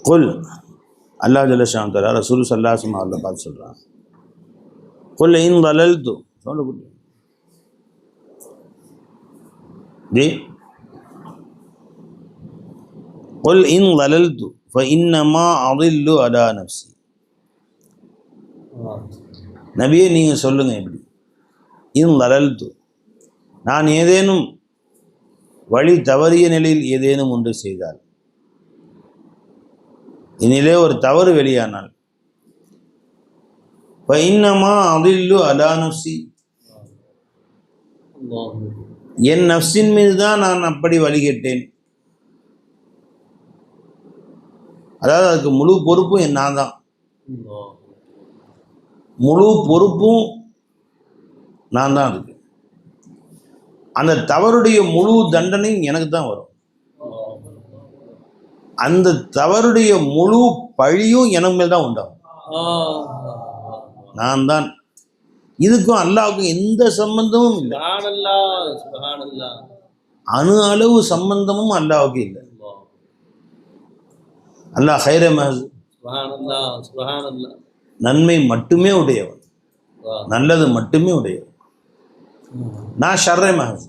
குல் அல்லாஹ் ஜல்லஷான் தஆலா ரசூல் ஸல்லல்லாஹு அலைஹி வஸல்லம் அவர்களை பார்த்து சொல்கிறான், குல் இன் ضللت சொல்லு قل إن ضللت فإنما أضل على نفسي. நபியே நீங்கள் சொல்லுங்க, எப்படி இன் ضللت, நான் ஏதேனும் வழி தவறிய நிலையில் ஏதேனும் ஒன்று செய்தால், இனிலே ஒரு தவறு வெளியானால், فإنما أضل على نفسي, என் நஃப்ஸின் மீது தான் நான் அப்படி வழிகேட்டேன். அதாவது அதுக்கு முழு பொறுப்பும் நான் தான், முழு பொறுப்பும் நான் தான். அதுக்கு அந்த தவறுடைய முழு தண்டனையும் எனக்கு தான் வரும். அந்த தவறுடைய முழு பழியும் எனக்கு மேல் தான் உண்டாகும். நான் தான். இதுக்கும் அல்லாஹ்வுக்கும் எந்த சம்பந்தமும் இல்லை. அணு அளவு சம்பந்தமும் அல்லாஹ்வுக்கு இல்லை. அல்லாஹ் ஹைர மஹஸ், நன்மை மட்டுமே உடையவன், நல்லது மட்டுமே உடையவன். நான் ஷர்ர மஹஸ்,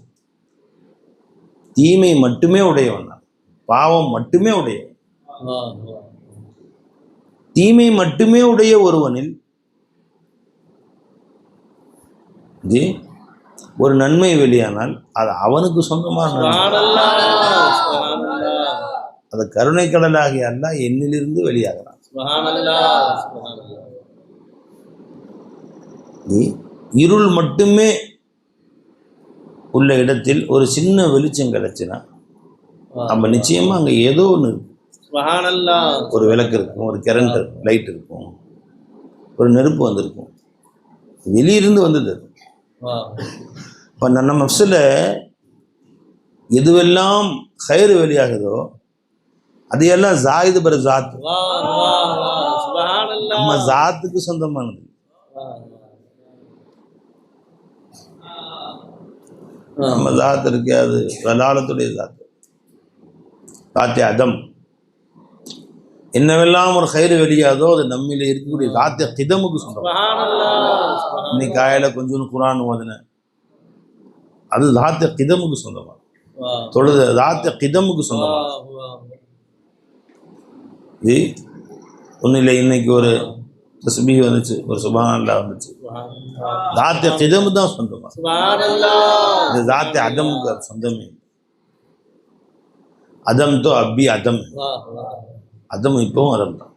தீமை மட்டுமே உடையவன், நான் பாவம் மட்டுமே உடையவன். தீமை மட்டுமே உடைய ஒருவனில் ஒரு நன்மை வெளியானால் அது அவனுக்கு சொந்தமான, அது கருணை கடலாகிய அல்லாஹ் என்னிலிருந்து வெளியாகிறான். இருள் மட்டுமே உள்ள இடத்தில் ஒரு சின்ன வெளிச்சம் கிடைச்சுன்னா நம்ம நிச்சயமா அங்க ஏதோ ஒன்று, ஒரு விளக்கு இருக்கும், ஒரு கரண்ட் லைட் இருக்கும், ஒரு நெருப்பு வந்திருக்கும், வெளியிருந்து வந்தது. இப்போ நம்ம நஃப்ஸில் எதுவெல்லாம் ஹைர் வெளியாகுதோ அதையெல்லாம் ஜாயிது பர் ஜாத், நம்ம ஜாத்துக்கு சொந்தமானது. நம்ம ஜாத் இருக்கு, அது வலாலத்துடைய ஜாத்து, ஜாத்தே அதம். என்னவெல்லாம் ஒரு ஹைர் வெளியாதோ அது நம்மில இருக்கக்கூடிய ஜாத்தே கிதமுக்கு சொந்தம். இன்னைக்கு காலையில் கொஞ்சம் குரான் ஓதுனேன், அது ஜாத்தே கிதமுக்கு சொந்தமா. தொழுது ஜாத்தே கிதமுக்கு சொந்தமா. இது ஒன்றும் இல்லை, இன்னைக்கு ஒரு தஸ்பீஹ் வந்துச்சு, ஒரு சுப்ஹானல்லாஹ் வந்துச்சு, ஜாத்தே கிதமு தான் சொந்தமா. இது ஜாத்தே அதமுக்கு சொந்தமே. அதம் தோ அப்பி அதம், அதம் இப்பவும் அதம் தான்.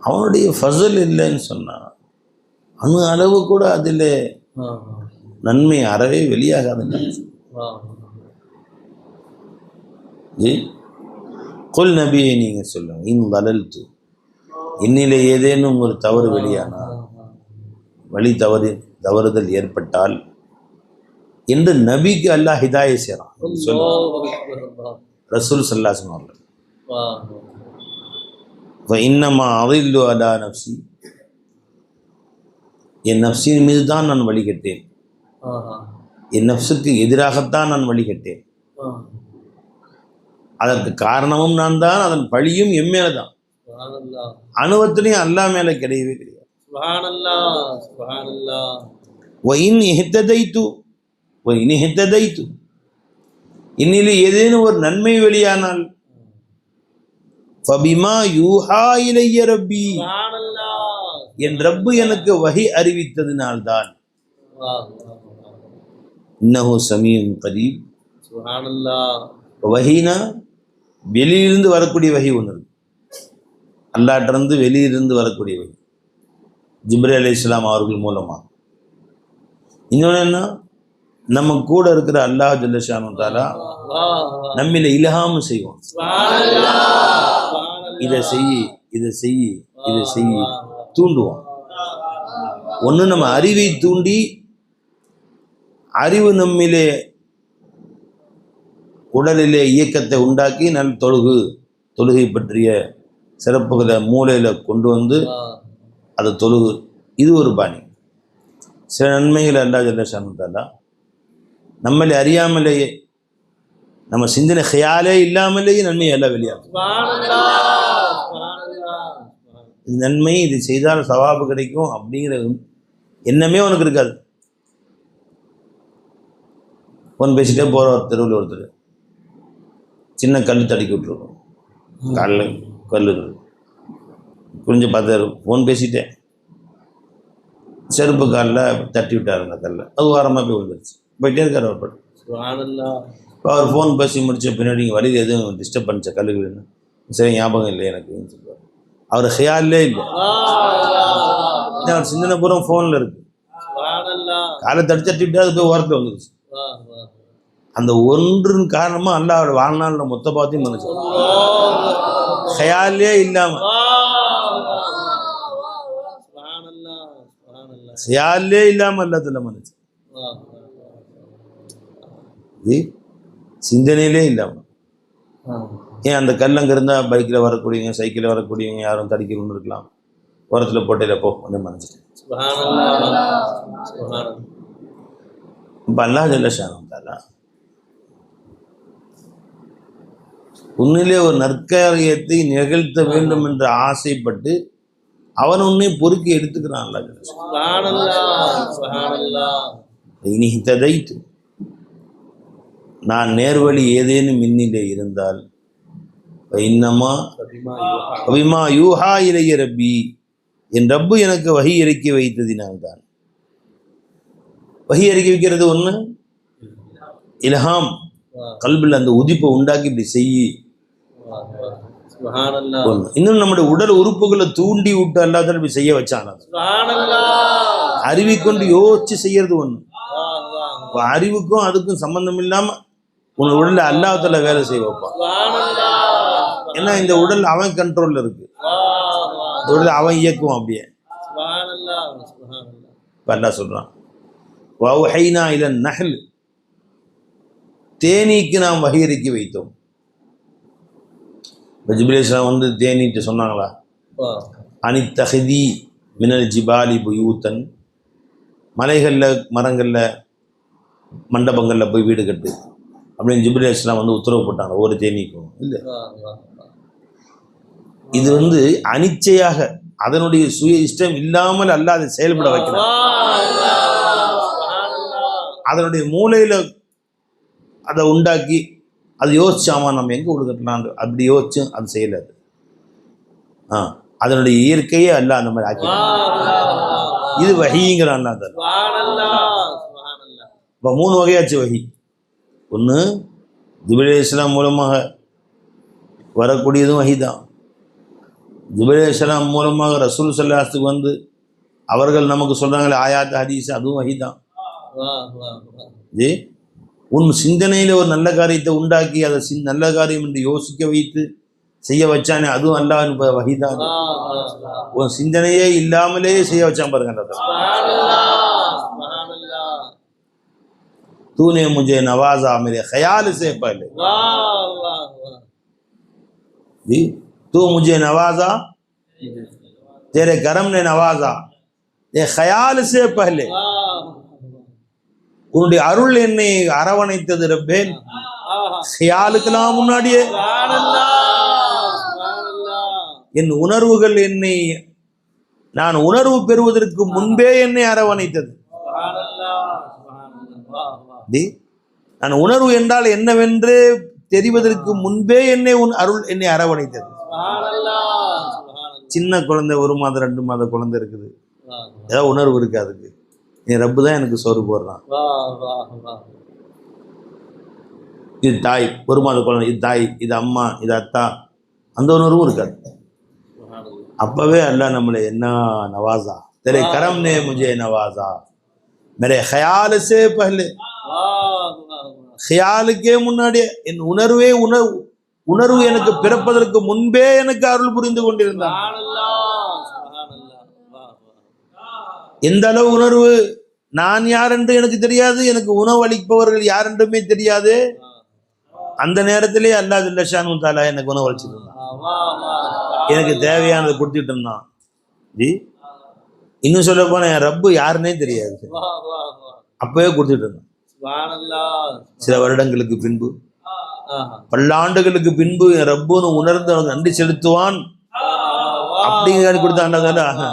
அவனுடைய ஃபஸல் இல்லைன்னு சொன்னா அணு அளவு கூட அதில் நன்மை அறவே வெளியாகாதுன்னு. குல் நபியை நீங்க சொல்லுங்க, இன் ضللت, என்னிலே ஏதேனும் ஒரு தவறு வெளியானா, வழி தவறுதல் ஏற்பட்டால் என்று நபிக்கு அல்லாஹ் ஹிதாயை செய்றான். ரசூல் ஸல்லல்லாஹு அலைஹி வஸல்லம் இன்னமா அடில்லு அலா நஃப்ஸி, என் நஃப்ஸின் மீது தான் நான் வழிகட்டேன், என் நஃப்ஸுக்கு எதிராகத்தான் நான் வழிகட்டேன். அதற்கு காரணமும் நான் தான், அதன் பழியும் என் மேலே தான். அனுபவத்திலையும் அல்லாஹ் மேலே கிடையவே கிடையாது. இன்னிலே ஏதேனும் ஒரு நன்மை வெளியானால் ஃபபிமா யூஹா இலைய ரப்பி, என் ரப்பு எனக்கு வஹி அறிவித்ததினால்தான். இன்னஹு சமீஉன் கரீப். வஹீனா வெளியிலிருந்து வரக்கூடிய வஹி ஒன்று இருக்கு, அல்லாஹ்விடமிருந்து வெளியிலிருந்து வரக்கூடிய வஹி, ஜிப்ரீல் அலைஹிஸ்ஸலாம் அவர்கள் மூலமா. இன்னொன்று என்ன, நம்ம கூட இருக்கிற அல்லாஹ் ஜல்லஷானு தஆலா நம்மில இல்ஹாம் செய்வோம், இதை செய், இதை செய், இதை செய், தூண்டுவோம். ஒன்று நம்ம அறிவை தூண்டி, அறிவு நம்மிலே உடலிலே இயக்கத்தை உண்டாக்கி நல்ல தொழுகை பற்றிய சிறப்புகளை மூளையில் கொண்டு வந்து அதை தொழுகு, இது ஒரு பாணி. சில நன்மைகள் அல்லாஹ் ஜல்லஷானு தஆலா நம்மளை அறியாமலேயே நம்ம சிந்தனை ஹயாலே இல்லாமலேயே நன்மை எல்லாம் வெளியாகும். இது நன்மை, இது செய்தால் சவாபு கிடைக்கும் அப்படிங்கிற எண்ணமே உனக்கு இருக்காது. ஃபோன் பேசிட்டே போகிற ஒரு தெருவில் ஒருத்தர் சின்ன கல் தடுக்கி விட்டுருக்கோம், காலில் கல் புரிஞ்சு பார்த்தாரு. ஃபோன் பேசிட்டேன், செருப்பு காலில் தட்டி விட்டார் அந்த கல்லை, அது வாரமாக போய் விழுந்துருச்சு. போயிட்டே இருக்கார் அவர் பாட்டு. இப்போ அவர் ஃபோன் பேசி முடித்த பின்னாடி இங்கே வழியில் எதுவும் டிஸ்டர்ப் பண்ணிச்ச கல்லுகள்னு சரி ஞாபகம் இல்லை எனக்குன்னு சொல்லுவார். அவர் ஹியாலே இல்லை, அவர் சிந்தனை பூரா ஃபோனில் இருக்கு. காலை தட்டி விட்டு அது போய் ஓரத்தில் வந்துருச்சு. அந்த ஒன்றின் காரணமாக அல்லாஹ் அவரோட வாழ்நாளில் மொத்த பார்த்தையும் மன்னிச்சு ஹயாலே இல்லாமல் ஹயாலே இல்லாமல் எல்லாத்துல மன்னிச்சு சிந்தனையிலே இல்லாமல். ஏன் அந்த கல்லங்க இருந்தால் பைக்கில் வரக்கூடியவங்க சைக்கிளில் வரக்கூடியவங்க யாரும் தடிக்கணும்னு இருக்கலாம், ஓரத்தில் போட்டையில போ வந்து மன்னிச்சிட்டேன். இப்போ அல்லாஹ் ஜல்ல ஷானஹு தஆலா உன்னிலே ஒரு நற்காரியத்தை நிகழ்த்த வேண்டும் என்று ஆசைப்பட்டு அவன் உன்னை பொறுக்கி எடுத்துக்கிறான். அல்லாஹ் நான் நேர்வழி ஏதேனும் மின்னிலே இருந்தால் இன்னமா அபிமா யூஹா இலைய ரப்பி, என் ரப்பு எனக்கு வஹி இறக்கி வைத்ததினால்தான். வஹி இறக்கி வைக்கிறது ஒன்று, இல்ஹாம் கல்பில் அந்த உதிப்பை உண்டாக்கி இப்படி செய்யி. இன்னும் நம்முடைய உடல் உறுப்புகளை தூண்டி விட்டு அல்லாத இப்படி செய்ய வச்சான. அறிவிக்கொண்டு யோசிச்சு செய்யறது ஒண்ணு, அறிவுக்கும் அதுக்கும் சம்பந்தம் இல்லாம உன் உடல்ல அல்லாஹ்வுத்தாலா வேலை செய்ய வைப்பான். ஏன்னா இந்த உடல் அவன் கண்ட்ரோல்ல இருக்கு, இந்த உடல் அவன் இயக்குவான் அப்படியே. அல்லாஹ் சொல்றான் வஅவ்ஹைனா இலன் நஹ்ல், தேனீக்கு நாம் வஹி இறக்கி வைத்தோம். ஜிப்ரீல் அலைஹிஸ்ஸலாம் வந்து தேனீட்டு சொன்னாங்களா, அனித்தஹதி மினல் ஜிபாலி புயூத்தன், மலைகளில் மரங்களில் மண்டபங்களில் போய் வீடு கட்டு அப்படின்னு ஜிப்ரீல் அலைஹிஸ்ஸலாம் வந்து உத்தரவு போட்டாங்க ஒரு தேனீக்கும். இல்லை, இது வந்து அனிச்சையாக அதனுடைய சுய இஷ்டம் இல்லாமல் அல்லாஹ் அதை செயல்பட வைக்கிறான். அதனுடைய மூளையில் அதை உண்டாக்கி அது யோசிச்சாமா நம்ம எங்கே கொடுக்கட்டலாம் அப்படி யோசிச்சு அது செய்யலாது. அதனுடைய இயற்கையே அல்லாஹ் அந்த மாதிரி ஆக்கி. இது வஹிங்கிற அல்லாஹ் தான். இப்போ 3 வகையாச்சு வஹி. ஒன்று ஜிப்ரீல் அலைஹிஸ்ஸலாம் மூலமாக வரக்கூடியதும் வஹி தான். ஜிப்ரீல் அலைஹிஸ்ஸலாம் மூலமாக ரசூல் ஸல்லல்லாஹு அலைஹி வஸல்லம் வந்து அவர்கள் நமக்கு சொல்றாங்களே ஆயாத் ஹதீஸ், அதுவும் வஹி தான். ஜி உன் சிந்தனையில் ஒரு நல்ல காரியத்தை உண்டாக்கி அதை நல்ல காரியம் என்று யோசிக்க வைத்து செய்ய வச்சானே, அதுவும் அல்லாஹ் வஹி தான். உன் சிந்தனையே இல்லாமலே செய்ய வச்சான் பாருங்க. तूने मुझे नवाजा मेरे ख्याल से पहले, जी तू मुझे नवाजा तेरे करम ने नवाजा ये ख्याल से पहले, உன்னுடைய அருள் என்னை அரவணைத்தது ரப்பே ख्याலுக்கெல்லாம் முன்னாடியே. என் உணர்வுகள் என்னை நான் உணர்வு பெறுவதற்கு முன்பே என்னை அரவணைத்தது. நான் உணர்வு என்றால் என்னவென்று தெரிவதற்கு முன்பே என்னை உன் அருள் என்னை அரவணைத்தது. சின்ன குழந்தை 1 மாதம் 2 மாத குழந்தை இருக்குது, ஏதாவது உணர்வு இருக்கு, அதுக்கு என் ரப்பு தான் எனக்கு சோறு போடுறான். இது தாய், 1 மாத குழந்தை, இது தாய், இது அம்மா, இது அத்தா, அந்த உணர்வும் இருக்காது. அப்பவே அல்லாஹ் நம்மளை என்ன நவாசா, तेरे करम ने मुझे नवाजा मेरे ख्याल से पहले, ख्याலுக்கே முன்னாடியே என் உணர்வு எனக்கு பிறப்பதற்கு முன்பே எனக்கு அருள் புரிந்து கொண்டிருந்தான். எந்த அளவு உணர்வு, நான் யார் என்று எனக்கு தெரியாது, எனக்கு உணவு அளிப்பவர்கள் யார் என்றுமே தெரியாது. அந்த நேரத்திலே அல்லாஹ் ஜல்ல ஷானஹு தஆலா எனக்கு உணவு அளிச்சிருந்தான், எனக்கு தேவையானதை கொடுத்துட்டு இருந்தான். ஜி இன்னும் சொல்ல போனா என் ரப்பு யாருன்னே தெரியாது, அப்பவே கொடுத்துட்டு இருந்தான். சில வருடங்களுக்கு பின்பு பல்லாண்டுகளுக்கு பின்பு என் ரப்புன்னு உணர்ந்து அவனுக்கு நன்றி செலுத்துவான் அப்படிங்கிற கொடுத்தாண்டாங்க.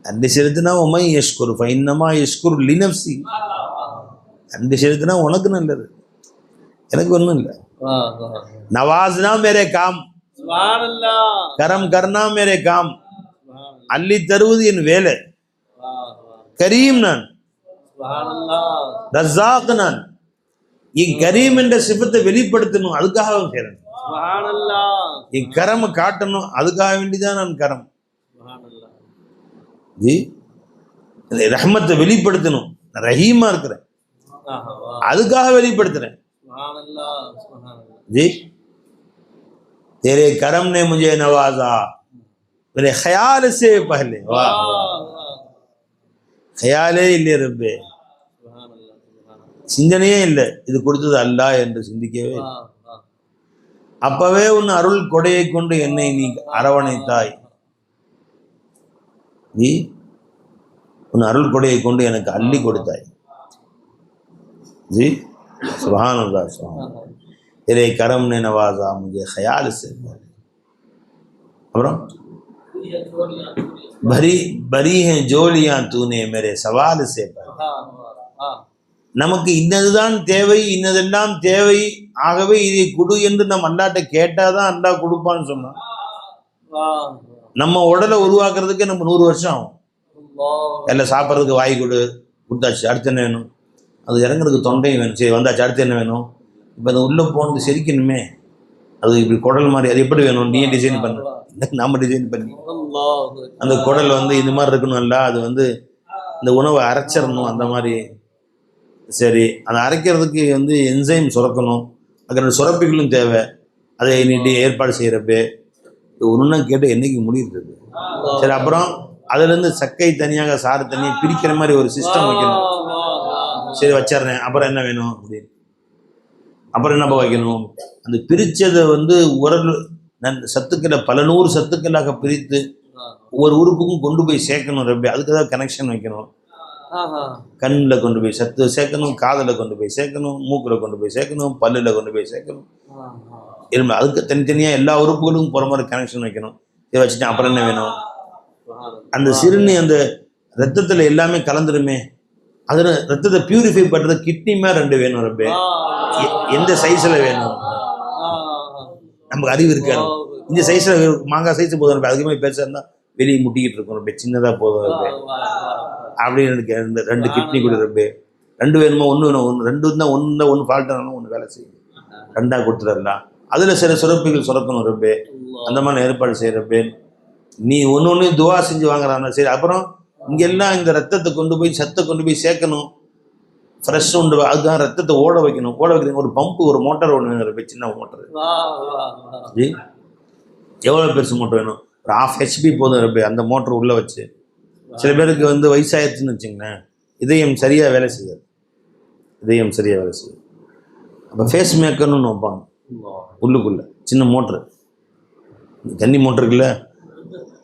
நன்றி செலுத்தினா உமை யஷ்குரு ஃபைன்னமா யஷ்குரு லினப்சி. நன்றி செலுத்தினா உனக்கு நல்லது, எனக்கு ஒன்றும் இல்லை. நவாஸ்னா மேரே காம், கரம் கர்னா மேரே காம். அள்ளி தருவது என் வேலை. கரீம் நான், ரஸாக் நான். என் கரீம் என்ற சிபத்தை வெளிப்படுத்தணும், அதுக்காக அவன் செய்றேன். என் கரமை காட்டணும், அதுக்காக வேண்டிதான் நான் கரம். ஜி ரஹ்மத்தை வெளிப்படுத்தணும், ரஹீமா இருக்கிறேன், அதுக்காக வெளிப்படுத்துறேன். जी तेरे करम ने मुझे नवाजा मेरे ख्याल से पहले. वाह, ख्याले இல்லை ரப்பே, சிந்தனையே இல்லை, இது கொடுத்தது அல்லாஹ் என்று சிந்திக்கவே. அப்பவே உன் அருள் கொடையை கொண்டு என்னை நீ அரவணைத்தாய். நீ உன் அருள் கொடையை கொண்டு எனக்கு அள்ளி கொடுத்தாய். जी सुभान अल्लाह, सुभान. तेरे करम ने नवाजा मुझे ख्याल से. அப்புறம் भरी भरी हैं जोलियां तूने मेरे सवाल से. நமக்கு இன்னதுதான் தேவை, இன்னதெல்லாம் தேவை, ஆகவே இதை கொடு என்று நம்ம அல்லாட்ட கேட்டாதான் அல்லாஹ் கொடுப்பான்னு சொன்னான். நம்ம உடலை உருவாக்குறதுக்கு நம்ம 100 வருஷம் ஆகும். எல்லாம் சாப்பிட்றதுக்கு வாய் கொடுத்தாச்சு, அடுத்து என்ன வேணும்? அது இறங்குறதுக்கு தொண்டையும் வேணும், சரி வந்தாச்சு, அடுத்து என்ன வேணும்? இப்போ அது உள்ளே போனது செரிக்கணுமே, அது இப்படி குடல் மாதிரி, அது எப்படி வேணும்? நீயே டிசைன் பண்ண, நம்ம டிசைன் பண்ணி அந்த குடல் இது மாதிரி இருக்கணும். இல்லை அது இந்த உணவை அரைச்சிடணும், அந்த மாதிரி. சரி, அதை அரைக்கிறதுக்கு என்சைம் சுரக்கணும், அதுக்கு சுரப்பிகளும் தேவை. அதை நீட்டி ஏற்பாடு செய்கிறப்பே ஒன்றுன்னா கேட்டு என்னைக்கு முடியுது? சரி, அப்புறம் அதுலேருந்து சக்கை தனியாக சாறு தனியாக பிரிக்கிற மாதிரி ஒரு சிஸ்டம் வைக்கணும். சரி வச்சிட்றேன், அப்புறம் என்ன வேணும் அப்படின்னு, அப்புறம் என்னப்பா வைக்கணும்? அந்த பிரித்ததை உரல் சத்துக்களை பல 100 சத்துக்களாக பிரித்து ஒவ்வொரு உறுப்புக்கும் கொண்டு போய் சேர்க்கணும் ரப்பே. அதுக்கு ஏதாவது கனெக்ஷன் வைக்கணும். கண்ணில் கொண்டு போய் சத்து சேர்க்கணும், காதில் கொண்டு போய் சேர்க்கணும், மூக்கில் கொண்டு போய் சேர்க்கணும், பல்லில் கொண்டு போய் சேர்க்கணும். அதுக்கு தனித்தனியாக எல்லா உறுப்புகளுக்கும் போகிற மாதிரி கனெக்ஷன் வைக்கணும். இதை வச்சுட்டேன், அப்புறம் என்ன வேணும்? அந்த சிறுநீ அந்த ரத்தத்தில் எல்லாமே கலந்துருமே, அதில் ரத்தத்தை பியூரிஃபை பண்ணுறது கிட்னி மாதிரி 2 வேணும் ரப்பே. எந்த சைஸில் வேணும்? நமக்கு அறிவு இருக்காது. இந்த சைஸில் மாங்காய் சைஸ் போதும் ரப்பே, அதுக்கு மாதிரி பேசுறதுனா வெளியே முட்டிக்கிட்டு இருக்கும் ரப்பே, சின்னதாக போதும் ரப்பே அப்படின்னு எனக்கு. இந்த 2 கிட்னி கொடு ரப்பே. 2 வேணுமா? 1 வேணும். 2 இருந்தால் 1 தான், 1 ஃபால்ட் ஆனாலும் 1 வேலை செய்யும். 2ஆக கொடுத்துடலாம். அதில் சில சுரப்பிகள் சுரக்கணும் ரப்பே, அந்த மாதிரி ஏற்பாடு செய்கிறப்பே. நீ ஒன்று துவா செஞ்சு வாங்குறாங்க. சரி, அப்புறம் இங்கெல்லாம் இந்த ரத்தத்தை கொண்டு போய் சத்தை கொண்டு போய் சேர்க்கணும், ஃப்ரெஷ் உண்டு. அதுக்காக ரத்தத்தை ஓட வைக்கணும். ஓட வைக்கிறீங்க ஒரு பம்பு, ஒரு மோட்டார் ஒன்று வேணும், சின்ன மோட்டர். ஜி எவ்வளோ பெருசு மோட்டர் வேணும்? ஒரு 1/2 HP போதும் ரப்பே. அந்த மோட்டர் உள்ளே வச்சு, சில பேருக்கு வயசாயிடுச்சுன்னு வச்சுங்களேன், இதயம் சரியாக வேலை செய்யாது. இதயம் சரியாக வேலை செய்யாது. அப்போ ஃபேஸ் மேக்கர்னு வைப்பாங்க உள்ளுக்குள்ளே, சின்ன மோட்ரு, தண்ணி மோட்டருக்குள்ள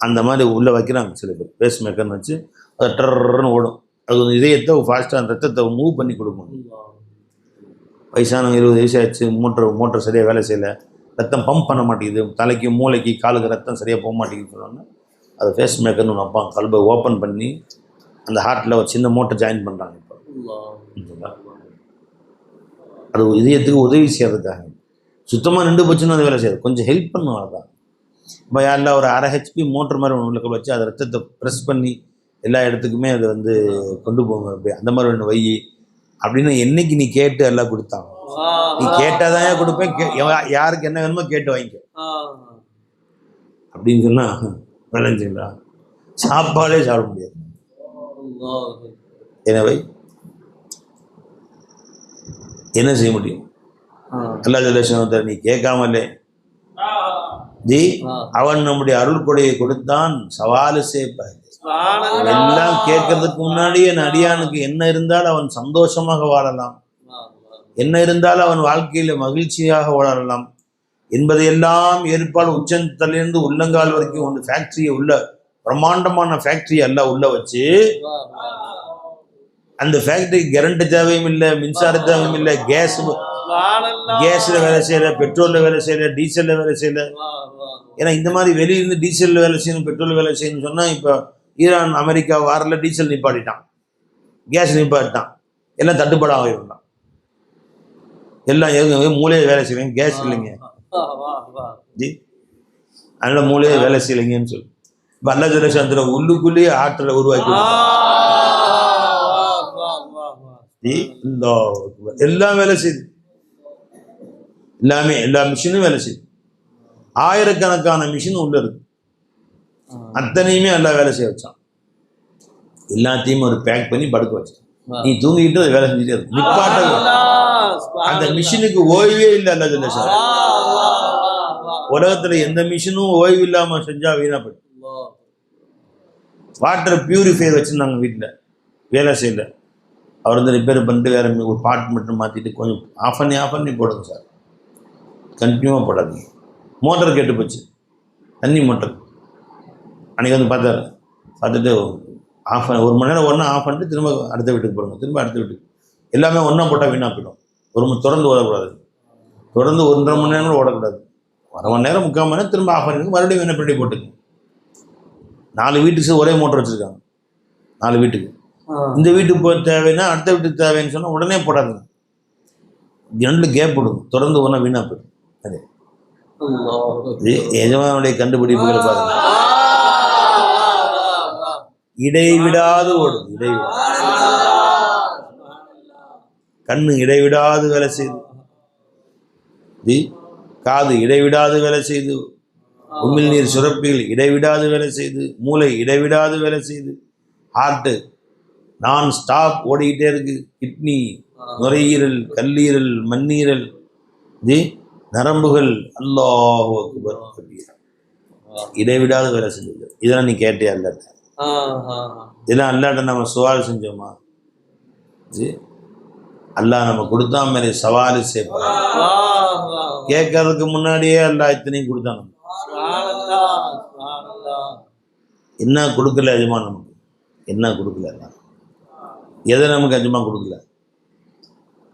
அந்த மாதிரி உள்ளே வைக்கிறாங்க சில பேர். ஃபேஸ் மேக்கர்னு வச்சு அதை டர்ன்னு ஓடும். அது இதயத்தை ஃபாஸ்ட்டாக அந்த ரத்தத்தை மூவ் பண்ணி கொடுக்கும். வயசானவங்க 20 வயசு ஆயிடுச்சு, மோட்டர் சரியாக வேலை செய்யலை, ரத்தம் பம்ப் பண்ண மாட்டேங்குது, தலைக்கு மூளைக்கு காலுக்கு ரத்தம் சரியாக போக மாட்டேங்குதுன்னு சொன்னோன்னா அது ஃபேஸ் மேக்கர்னு ஒன்று வைப்பாங்க. கல்பை ஓப்பன் பண்ணி அந்த ஹார்ட்டில் ஒரு சின்ன மோட்டர் ஜாயின் பண்ணுறாங்க. இப்போ அது இதயத்துக்கு உதவி செய்கிறதுக்காக. சுத்தமாக நின்று போச்சுன்னு அது வேலை செய்யாது, கொஞ்சம் ஹெல்ப் பண்ணும். அதுதான் இப்போ யாரில் ஒரு 1/2 HP மோட்டர் மாதிரி ஒன்று உள்ள வச்சு அதை ரத்தத்தை ப்ரெஸ் பண்ணி எல்லா இடத்துக்குமே அது கொண்டு போங்க. அந்த மாதிரி ஒன்று வை அப்படின்னு என்னைக்கு நீ கேட்டு எல்லாம் கொடுத்தாங்க. நீ கேட்டாதான் கொடுப்பேன், யாருக்கு என்ன வேணுமோ கேட்டு வாங்கிக்க அப்படின்னு சொன்னா விளைஞ்சுங்களா, சாப்பாடே சாப்பிட முடியாது. எனவே என்ன செய்ய முடியும்? அல்லாஹ் ஜல்ல நீ கேட்காமலே ஜி அவன் நம்முடைய அருள் கொடையை கொடுத்தான். சவாலு சேப்ப எல்லாம் கேட்கறதுக்கு முன்னாடியே அடியானுக்கு என்ன இருந்தாலும் அவன் சந்தோஷமாக வாழலாம், என்ன இருந்தாலும் அவன் வாழ்க்கையில மகிழ்ச்சியாக வாழலாம் என்பதையெல்லாம் ஏற்பாடு உச்சந்தலிருந்து உள்ளங்கால் வரைக்கும் ஒரு ஃபேக்டரியை உள்ள பிரம்மாண்டமான ஃபேக்டரி எல்லாம் உள்ள வச்சு அந்த ஃபேக்டரிக்கு கரண்ட் தேவையும் இல்லை, மின்சார தேவையும் இல்லை, கேஸ்ல வேலை செய்யல, பெட்ரோல்ல வேலை செய்யல, டீசல்ல வேலை செய்யல. ஏன்னா இந்த மாதிரி வெளியிருந்து டீசல்ல வேலை செய்யணும், பெட்ரோல் வேலை செய்யணும்னு சொன்னா இப்போ ஈரான் அமெரிக்கா வாரில் டீசல் நிப்பாட்டிட்டான், கேஸ் நிப்பாட்டிட்டான், எல்லாம் தட்டுப்பாடாக ஆகிருந்தான். எல்லாம் மூலையை வேலை செய்யலைங்க, கேஸ் இல்லைங்க, அதனால மூலையை வேலை செய்யலைங்கன்னு சொல்லி இப்போ அல்லா ஜல்ல உள்ளுக்குள்ளேயே ஆற்றலை உருவாக்கி எல்லாம் வேலை செய்யுது, எல்லாமே எல்லா மிஷினும் வேலை செய்யுது. ஆயிரக்கணக்கான மிஷின் உள்ள இருக்கு, அத்தனையுமே எல்லாம் வேலை செய்ய வச்சான். எல்லாத்தையும் ஒரு பேக் பண்ணி படுக்க வச்சான். நீ தூங்கிட்டு அதை வேலை செஞ்சுட்டே இருக்கு, நிப்பாட்ட அந்த மிஷினுக்கு ஓய்வே இல்லை. அல்ல ஜல்ல உலகத்துல எந்த மிஷினும் ஓய்வு இல்லாம செஞ்சா வீணா போயிடும். வாட்டர் பியூரிஃபையர் வச்சுருந்தாங்க வீட்டில், வேலை செய்யல. அவர் வந்து ரிப்பேர் பண்ணிட்டு வேற ஒரு பார்ட் மட்டும் மாற்றிட்டு கொஞ்சம் ஆஃப் பண்ணி போடுங்க சார், கண்டினியூவாக போடாதீங்க. மோட்டர் கெட்டு போச்சு, தண்ணி மோட்டர். அன்றைக்கி வந்து பார்த்துட்டு ஆஃப் பண்ண 1 மணி நேரம் ஒன்றா ஆஃப் பண்ணிட்டு திரும்ப அடுத்த வீட்டுக்கு போடுங்க, திரும்ப அடுத்த வீட்டுக்கு. எல்லாமே ஒன்றா போட்டால் வீணாக போயிடும். தொடர்ந்து ஓடக்கூடாது, தொடர்ந்து 1.5 மணி நேரம் ஓடக்கூடாது. 1/2 மணி நேரம் 3/4 மணி நேரம் திரும்ப ஆஃப் பண்ணிட்டு மறுபடியும் வேணா பண்ணி போட்டுங்க. 4 வீட்டுக்கு ஒரே மோட்டர் வச்சுருக்காங்க, 4 வீட்டுக்கு. இந்த வீட்டுக்கு போய் தேவைன்னா அடுத்த வீட்டுக்கு தேவைன்னு சொன்னால் உடனே போடாதுங்க, 2 கேப் போடுங்க, தொடர்ந்து ஒன்றா வீணாக போயிடும். அதே எஜமானுடைய கண்டுபிடிப்புகளை பாருங்க, இடைவிடாது ஓடுது, இடைவிடாது. கண்ணு இடைவிடாது வேலை செய்யுது, காது இடைவிடாது வேலை செய்யுது, உமிழ்நீர் சுரப்பிகள் இடைவிடாது வேலை செய்யுது, மூளை இடைவிடாது வேலை செய்யுது, ஹார்ட்டு நான் ஸ்டாப் ஓடிக்கிட்டே இருக்கு, கிட்னி, நுரையீரல், கல்லீரல், மண்ணீரல், நரம்புகள், அல்லாஹ் அக்பர் இடைவிடாது வேலை செஞ்சது. இதெல்லாம் நீ கேட்டியா அல்லாட்ட? இதெல்லாம் அல்லாட்ட நம்ம சவால் செஞ்சோமா? அல்லாஹ் நம்ம கொடுத்தா மேலே சவால் செய்யப்பா. கேட்கறதுக்கு முன்னாடியே அல்லாஹ் இத்தனையும் கொடுத்தாங்க. என்ன கொடுக்கல எஜமான் நமக்கு? என்ன கொடுக்கல? எதை நமக்கு எஜமா கொடுக்கல?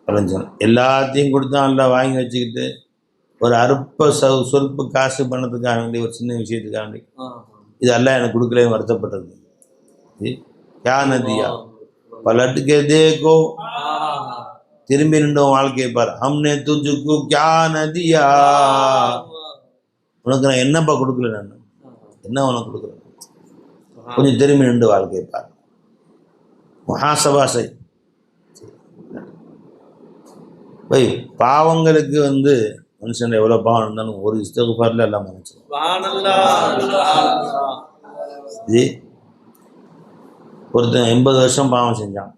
பழஞ்சம் எல்லாத்தையும் கொடுத்தா எல்லாம் வாங்கி வச்சுக்கிட்டு ஒரு அற்ப சொற்ப காசு பணத்துக்காக வேண்டி, ஒரு சின்ன விஷயத்துக்காக வேண்டி இது எல்லாம் எனக்கு கொடுக்கலன்னு வருத்தப்பட்டது. யா நதியா பலட்டுக்கே தேக்கோ, திரும்பி நின்றோம் வாழ்க்கையை பாரு. ஹம்னே துஜுக்கு கியா நதியா, உனக்கு நான் என்னப்பா கொடுக்கல, நான் என்ன உனக்கு கொடுக்குறேன்? கொஞ்சம் திரும்பி நின்று வாழ்க்கையை பாரு, முஹாசபா செய். போய் பாவங்களுக்கு வந்து மனுஷன் எவ்வளோ பாவம் இருந்தாலும் ஒரு இஸ்திக்ஃபார்ல எல்லாம் மன்னிச்சிடும். ஒருத்தன் 80 வருஷம் பாவம் செஞ்சான்,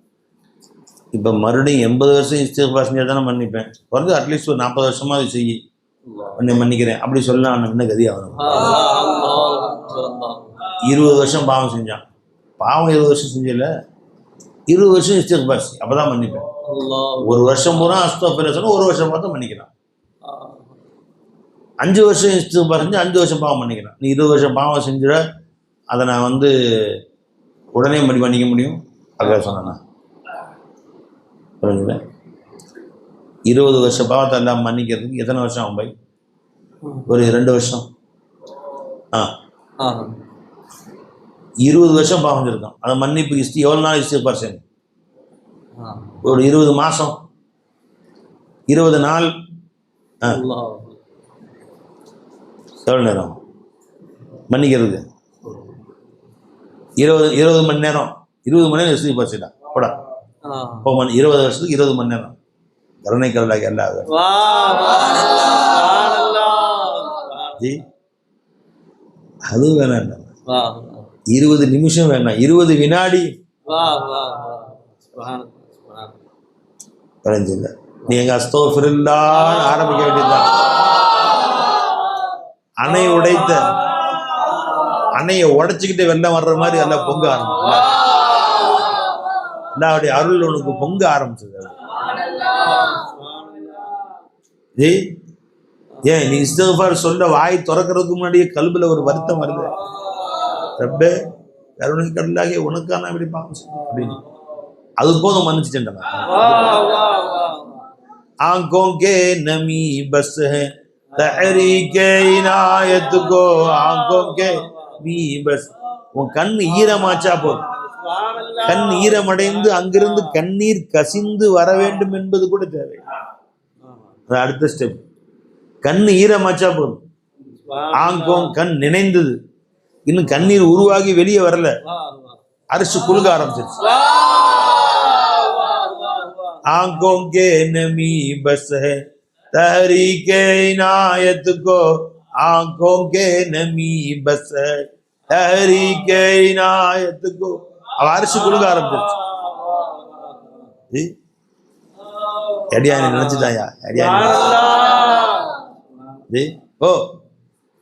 இப்போ மறுபடியும் 80 வருஷம் இஸ்திக்ஃபார் செஞ்சால் தானே மன்னிப்பேன். குறைஞ்சு அட்லீஸ்ட் ஒரு 40 வருஷமா அது செய்யி, உன்னை மன்னிக்கிறேன் அப்படி சொல்லலாம். நான் என்ன கதி ஆகணும்? 20 வருஷம் பாவம் செஞ்சான், பாவம் 20 வருஷம் செஞ்சல, 20 வருஷம் இஸ்திக்ஃபார் செய், அப்போ தான் மன்னிப்பேன். 1 வருஷம் பூரா அஸ்தக்ஃபிருல்லாஹ் சொன்னா 1 வருஷம் பார்த்தா மன்னிக்கிறான். 5 வருஷம் இஸ்திக்ஃபார் செஞ்சு 5 வருஷம் பாவம் மன்னிக்கிறான். நீ 20 வருஷம் பாவம் செஞ்சிட, அதை நான் வந்து உடனே மன்னிக்க முடியும் அப்படியா சொன்னா? 20 வருஷம் பாவத்தை எல்லாம் மன்னிக்கிறதுக்கு எத்தனை வருஷம் ஆகும்? பை ஒரு 2 வருஷம். 20 வருஷம் பாவம் செஞ்சிருக்கான், அதை மன்னிப்பு எவ்வளோ நாள் இஸ்திக்ஃபார் செய்யணும்? ஒரு 20 மாதம், 20 நாள், எவ்வளோ நேரம் மன்னிக்கிறதுக்கு? 20 மணி நேரம், 20 மணி நேரம் இஸ்திக்ஃபார் செய்யலாம் போடா. 20 வருஷத்துக்கு 20 மணி நேரம் கருணை கடலாக எல்லாம். அது வேணாம், 20 நிமிஷம் வேணாம், 20 வினாடி குறைஞ்சில்ல. நீ எங்க அஸ்தக்ஃபிருல்லாஹ் ஆரம்பிக்க வேண்டியதுதான். அணை உடைத்த அணையை உடைச்சுக்கிட்டு வெள்ளம் வர்ற மாதிரி எல்லாம் பொங்க ஆரம்பிச்சு, அல்லாஹ்வுடைய அருள் உனக்கு பொங்க ஆரம்பிச்சது. ஏன் நீ இஸ்திக்ஃபார் சொல்ல வாய் திறக்கிறதுக்கு முன்னாடியே கல்புல ஒரு வருத்தம் வருது, ரப்பே கருணை கடலாகிய உனக்கான இப்படி பாவம் அப்படின்னு. அது போதும் மன்னிச்சுட்டேன். आंखों के नमी बस है तहरीके इनायत को आंखों के நீ பஸ். உன் கண் ஈரமாச்சா போதும். கண் ஈரமடைந்து அங்கிருந்து கண்ணீர் கசிந்து வர வேண்டும் என்பது கூட தேவை. அடுத்த ஸ்டெப். கண் ஈரமாச்சா போதும். ஆங்கோம் கண் நினைந்தது, இன்னும் கண்ணீர் உருவாகி வெளியே வரல, அரிசி குலுக்க ஆரம்பிச்சிருச்சு. आंखों के नमी बस है तहरीके इनायत को आंखों के नमी बस है तहरीके इनायत को. अब அரிசி குலுக்க ஆரம்பிச்சிருச்சு. அடியானி நினைச்சுட்டாயா? அடியானி ஓ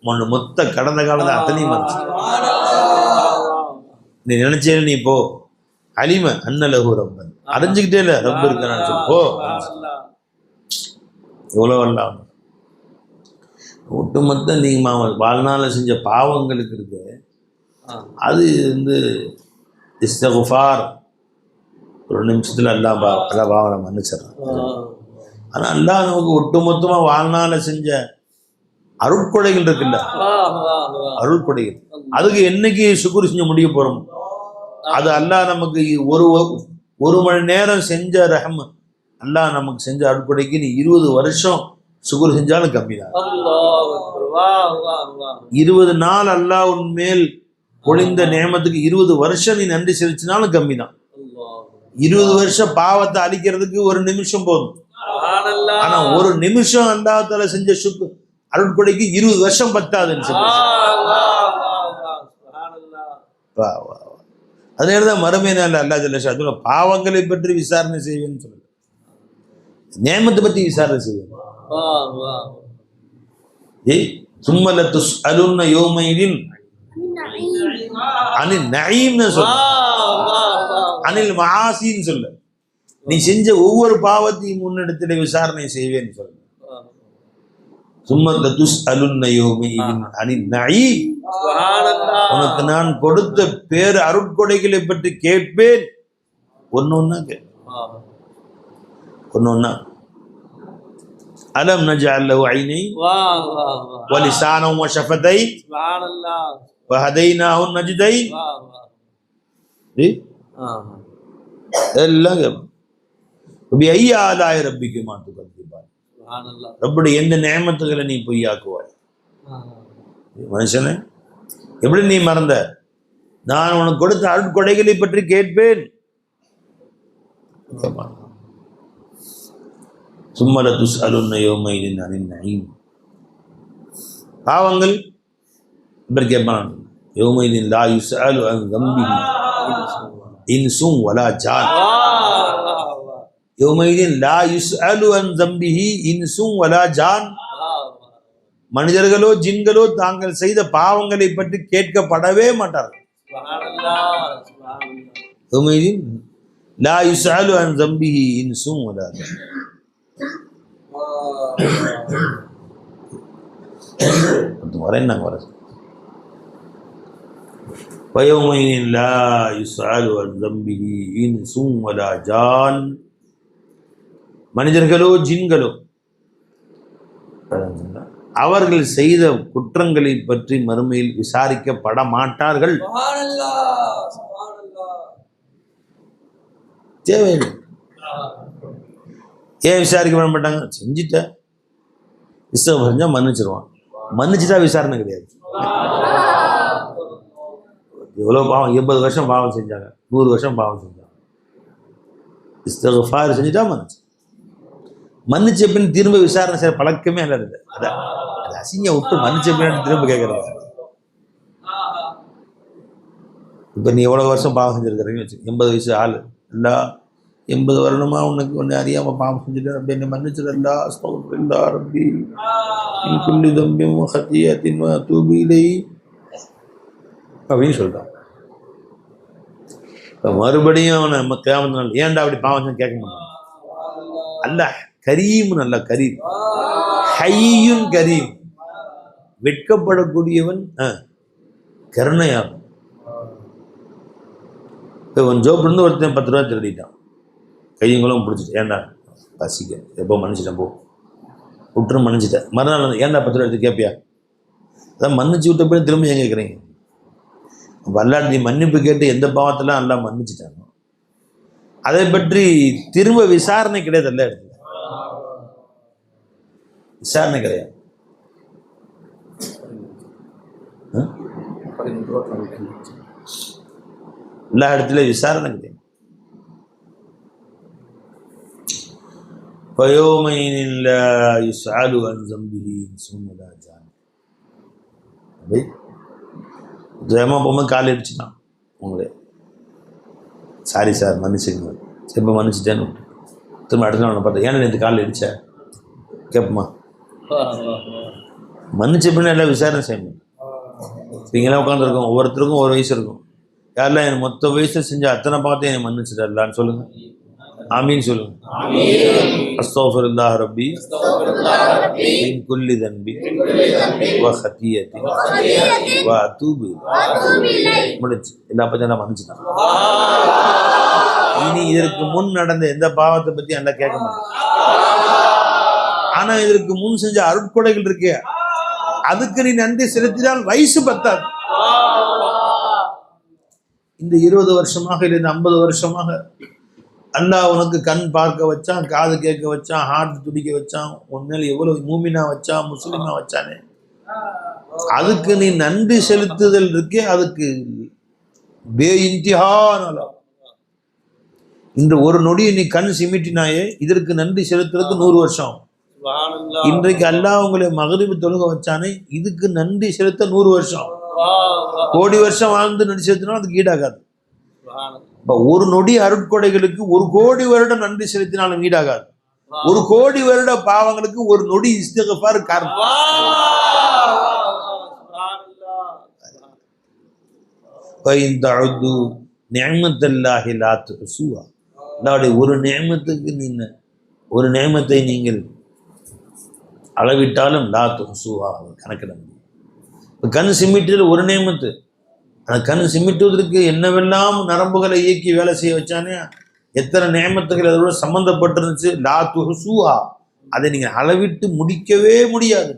ஒன்று மொத்த கடந்த காலத்தை அத்தனையும் மறைச்சு நீ நினைச்சே. நீ போ அலிம அன்னலகு ரப்பன், அறிஞ்சுக்கிட்டே இல்லை ரப்ப இருக்கிறான்னு சொல்லி போ. எவ்வளோ வரலாம் ஒட்டுமொத்த நீங்க வாழ்நாள செஞ்ச பாவங்களுக்கு இருக்கு. அது வந்து இஸ்திக்ஃபார் ஒரு நிமிஷத்துல எல்லா பாவனை மன்னிச்சிடறான். ஆனா அல்லாஹ் நமக்கு ஒட்டுமொத்தமா வாழ்நாள செஞ்ச அருட்கொடைகள் இருக்குல்ல, அருட்கொடைகள், அதுக்கு என்னைக்கு சுக்குர் செஞ்சு முடிய போறோம்? அது அல்லாஹ் நமக்கு ஒரு மணி நேரம் செஞ்ச ரஹம், அல்லாஹ் நமக்கு செஞ்ச அருட்கொடைக்கு நீ 20 வருஷம் சுக்குர் செஞ்சாலும் கம்மி தான். 20 நாள் அல்லாஹ் உன் மேல் பொழிந்த நேமத்துக்கு 20 வருஷம் நீ நன்றி செலுத்தினாலும் கம்மி தான். 20 வருஷம் பாவத்தை அழிக்கிறதுக்கு ஒரு நிமிஷம் போதும். ஆனா ஒரு நிமிஷம் அல்லாஹ்தால செஞ்ச சுக்குர் அருட்கொடைக்கு 20 வருஷம் பத்தாதுன்னு சொல்லி. அதனாலதான் மறுமை நாள் அல்லாஹ் ஜல்ல பாவங்களை பற்றி விசாரணை செய்வேன்னு சொல்லல, நேமத்தை பத்தி விசாரணை செய்வேன். சும்மல துஸ்அலுன்ன யௌமைதின் அனில் நஈம்னு சொல்ல, அனில் மஆசின்னு சொல்ல. நீ செஞ்ச ஒவ்வொரு பாவத்தையும் முன்னிடத்திலே விசாரணை செய்வேன்னு சொல்ல. சும்மல துஸ்அலுன்ன யௌமைதின் அனில் நஈம், உனக்கு நான் கொடுத்த பேர் அருட்கொடைகளை பற்றி கேட்பேன். ஒன்னொன்னா ஒன்னொன்னா. அலம் நஜஅல் லஹு ஐனைன் வ லிசானன் வ ஷஃபதைன் வ ஹதைனாஹு நஜ்தைன். எல்லாம் பிஐ ஆலாய ரப்பிக்குமா துகத்திபான். ரப்புடைய எந்த நியமத்துகளை நீ பொய்யாக்குவாய்? மனுஷனே எப்படி நீ மறந்த? நான் உனக்கு கொடுத்த அருட்கொடைகளை பற்றி கேட்பேன். சும்மல துஸ்அலுன்ன யௌமைதின் அனின் நஈம். பாவங்கள் இப்படி கேட்பான். யௌமைதின் லா யுஸ்அலு அன் தம்பிஹி இன்சும் வலா ஜான். யௌமைதின் லா யுஸ்அலு அன் தம்பிஹி இன்சும் வலா ஜான். மனிதர்களோ ஜின்களோ தாங்கள் செய்த பாவங்களை பற்றி கேட்கப்படவே மாட்டார்கள். லா யுஸ்அலு அன் தம்பிஹி இன்சும் வலா ஜான். வரேன் நாங்கள் வர. வயௌமைதின் லா யுஸ்அலு அன் தம்பிஹி இன்சும் வலா ஜான். மனிதர்களோ ஜின்களோ அவர்கள் செய்த குற்றங்களை பற்றி மறுமையில் விசாரிக்கப்பட மாட்டார்கள். தேவையில்லை. ஏன் விசாரிக்கப்பட மாட்டாங்க? செஞ்சுட்ட இஸ்திக்ஃபார் செஞ்சா மன்னிச்சிருவான். மன்னிச்சுட்டா விசாரணை கிடையாது. எவ்வளோ பாவம், 80 வருஷம் பாவம் செஞ்சாங்க, 100 வருஷம் பாவம் செஞ்சாங்க, இஸ்திக்ஃபார் செஞ்சுட்டா மன்னிச்சு. மன்னிச்ச பின் திரும்ப விசாரணை செய்ய பழக்கமே இல்லை. அதான் அது அசிங்க விட்டு மன்னிச்ச பின் திரும்ப கேட்கறது. இப்போ நீ எவ்வளோ வருஷம் பாவம் செஞ்சுருக்கிறீங்கன்னு வச்சு, 80 வயசு ஆள் இல்லா, 80 வருடமா உனக்கு ஒன்று அறியாமல் பாவம் செஞ்சுட்டு அப்படி என்ன மன்னிச்சிடல்லா அஸ்தக்ஃபிருல்லா ரப்பி மின் குல்லி தம்பின் வ ஹத்தியத்தின் வ அதூபு இலைஹி அப்படின்னு சொல்லிட்டான். இப்போ மறுபடியும் அவனை நம்ம கியாமத் நாள் ஏன்டா அப்படி பாவம் செஞ்சு கேட்க மாட்டான். அல்லாஹ் கரீம், நல்ல கரீம், ஹய்யுன் கரீம், வெட்கப்படக்கூடியவன், கருணையாகும். இப்போ உன் ஜோப்லேருந்து ஒருத்தன் 10 ரூபா திருடிட்டான். கையங்களும் பிடிச்சிட்டு ஏன்டா பசிக்க எப்போ மன்னிச்சிட்டேன் போ விட்டுரும் மன்னிச்சிட்டேன். மறுநாள் ஏன்டா 10 ரூபா எடுத்து கேட்பியா? அதான் மன்னிச்சு விட்ட போய் திரும்ப ஏன் கேட்குறீங்க? அல்லாஹ் நீ மன்னிப்பு கேட்டு எந்த பாவத்தெல்லாம் அல்லாஹ் மன்னிச்சிட்டாங்க அதை பற்றி திரும்ப விசாரணை கிடையாது. எல்லா இடத்துல விசாரணை கிடையாது. எல்லா இடத்துல விசாரணை கிடையாது. போகும்போது கால் அடிச்சுட்டான் உங்களே, சாரி சார் மன்னிச்சுங்க, இப்போ மன்னிச்சுட்டேன்னு விட்டு திரும்ப அடுத்த நாள் பார்த்தேன், ஏன்னா நேற்று காலில் அடிச்ச கேட்போமா? மன்னிச்ச பின்னா எல்லாம் விசாரணை செய்யணும். நீங்களாம் உட்காந்துருக்கோம், ஒவ்வொருத்தருக்கும் ஒரு வயசு இருக்கும். யாரெல்லாம் எனக்கு மொத்த வயசு செஞ்ச அத்தனை பார்த்து என்னை மன்னிச்சிடலான்னு சொல்லுங்க. ஆமீன் சொல்லுங்க. அஸ்தக்ஃபிருல்லாஹ் ரப்பி மின் குல்லி தன்பி வ ஹத்தியத்தி வ அதூபு இலைஹ். முடிச்சு எல்லா பத்தி மன்னிச்சுட்டான். இனி இதற்கு முன் நடந்த எந்த பாவத்தை பத்தி அல்ல கேட்க மாட்டான். ஆனா இதற்கு முன் செஞ்ச அருட்கொடைகள் இருக்கே, அதுக்கு நீ நன்றி செலுத்தினால் வயசு பத்தாது. இந்த 20 வருஷமாக இல்லை 50 வருஷமாக அல்லாஹ் உனக்கு கண் பார்க்க வச்சான், காது கேட்க வச்சான், ஹார்ட் துடிக்க வச்சான், உன்மேல எவ்வளவு மூமினா வச்சான், முஸ்லிமா வச்சானே, அதுக்கு நீ நன்றி செலுத்துதல் இருக்கே, அதுக்கு பேஇன்திஹான. இந்த ஒரு நொடியை நீ கண் சிமிட்டினாயே, இதற்கு நன்றி செலுத்துறதுக்கு 100 வருஷம். இன்றைக்கு அல்லாஹ் உங்களை மகரிபு தொழுக வச்சானே, இதுக்கு நன்றி செலுத்த 100 வருஷம். கோடி வருஷம் வாழ்ந்து நன்றி செலுத்தினா அதுக்கு ஈடாகாது. இப்ப ஒரு நொடி அருட்கொடைகளுக்கு 1 கோடி வருடம் நன்றி செலுத்தினாலும் ஈடாகாது. 1 கோடி வருட பாவங்களுக்கு 1 நொடி இஸ்திக்ஃபார் காரணம். ஒரு நியமத்தை நீங்கள் அளவிட்டாலும் லா துஹ்ஸூஹா கணக்கிட முடியும். கண் சிமிட்டில் ஒரு நியமத்து, அந்த கண் சிமிட்டுவதற்கு என்னவெல்லாம் நரம்புகளை இயக்கி வேலை செய்ய வச்சானே, எத்தனை நியமத்துகள் அதோட சம்பந்தப்பட்டிருந்துச்சு. லா துஹ்ஸூஹா, அதை நீங்கள் அளவிட்டு முடிக்கவே முடியாது.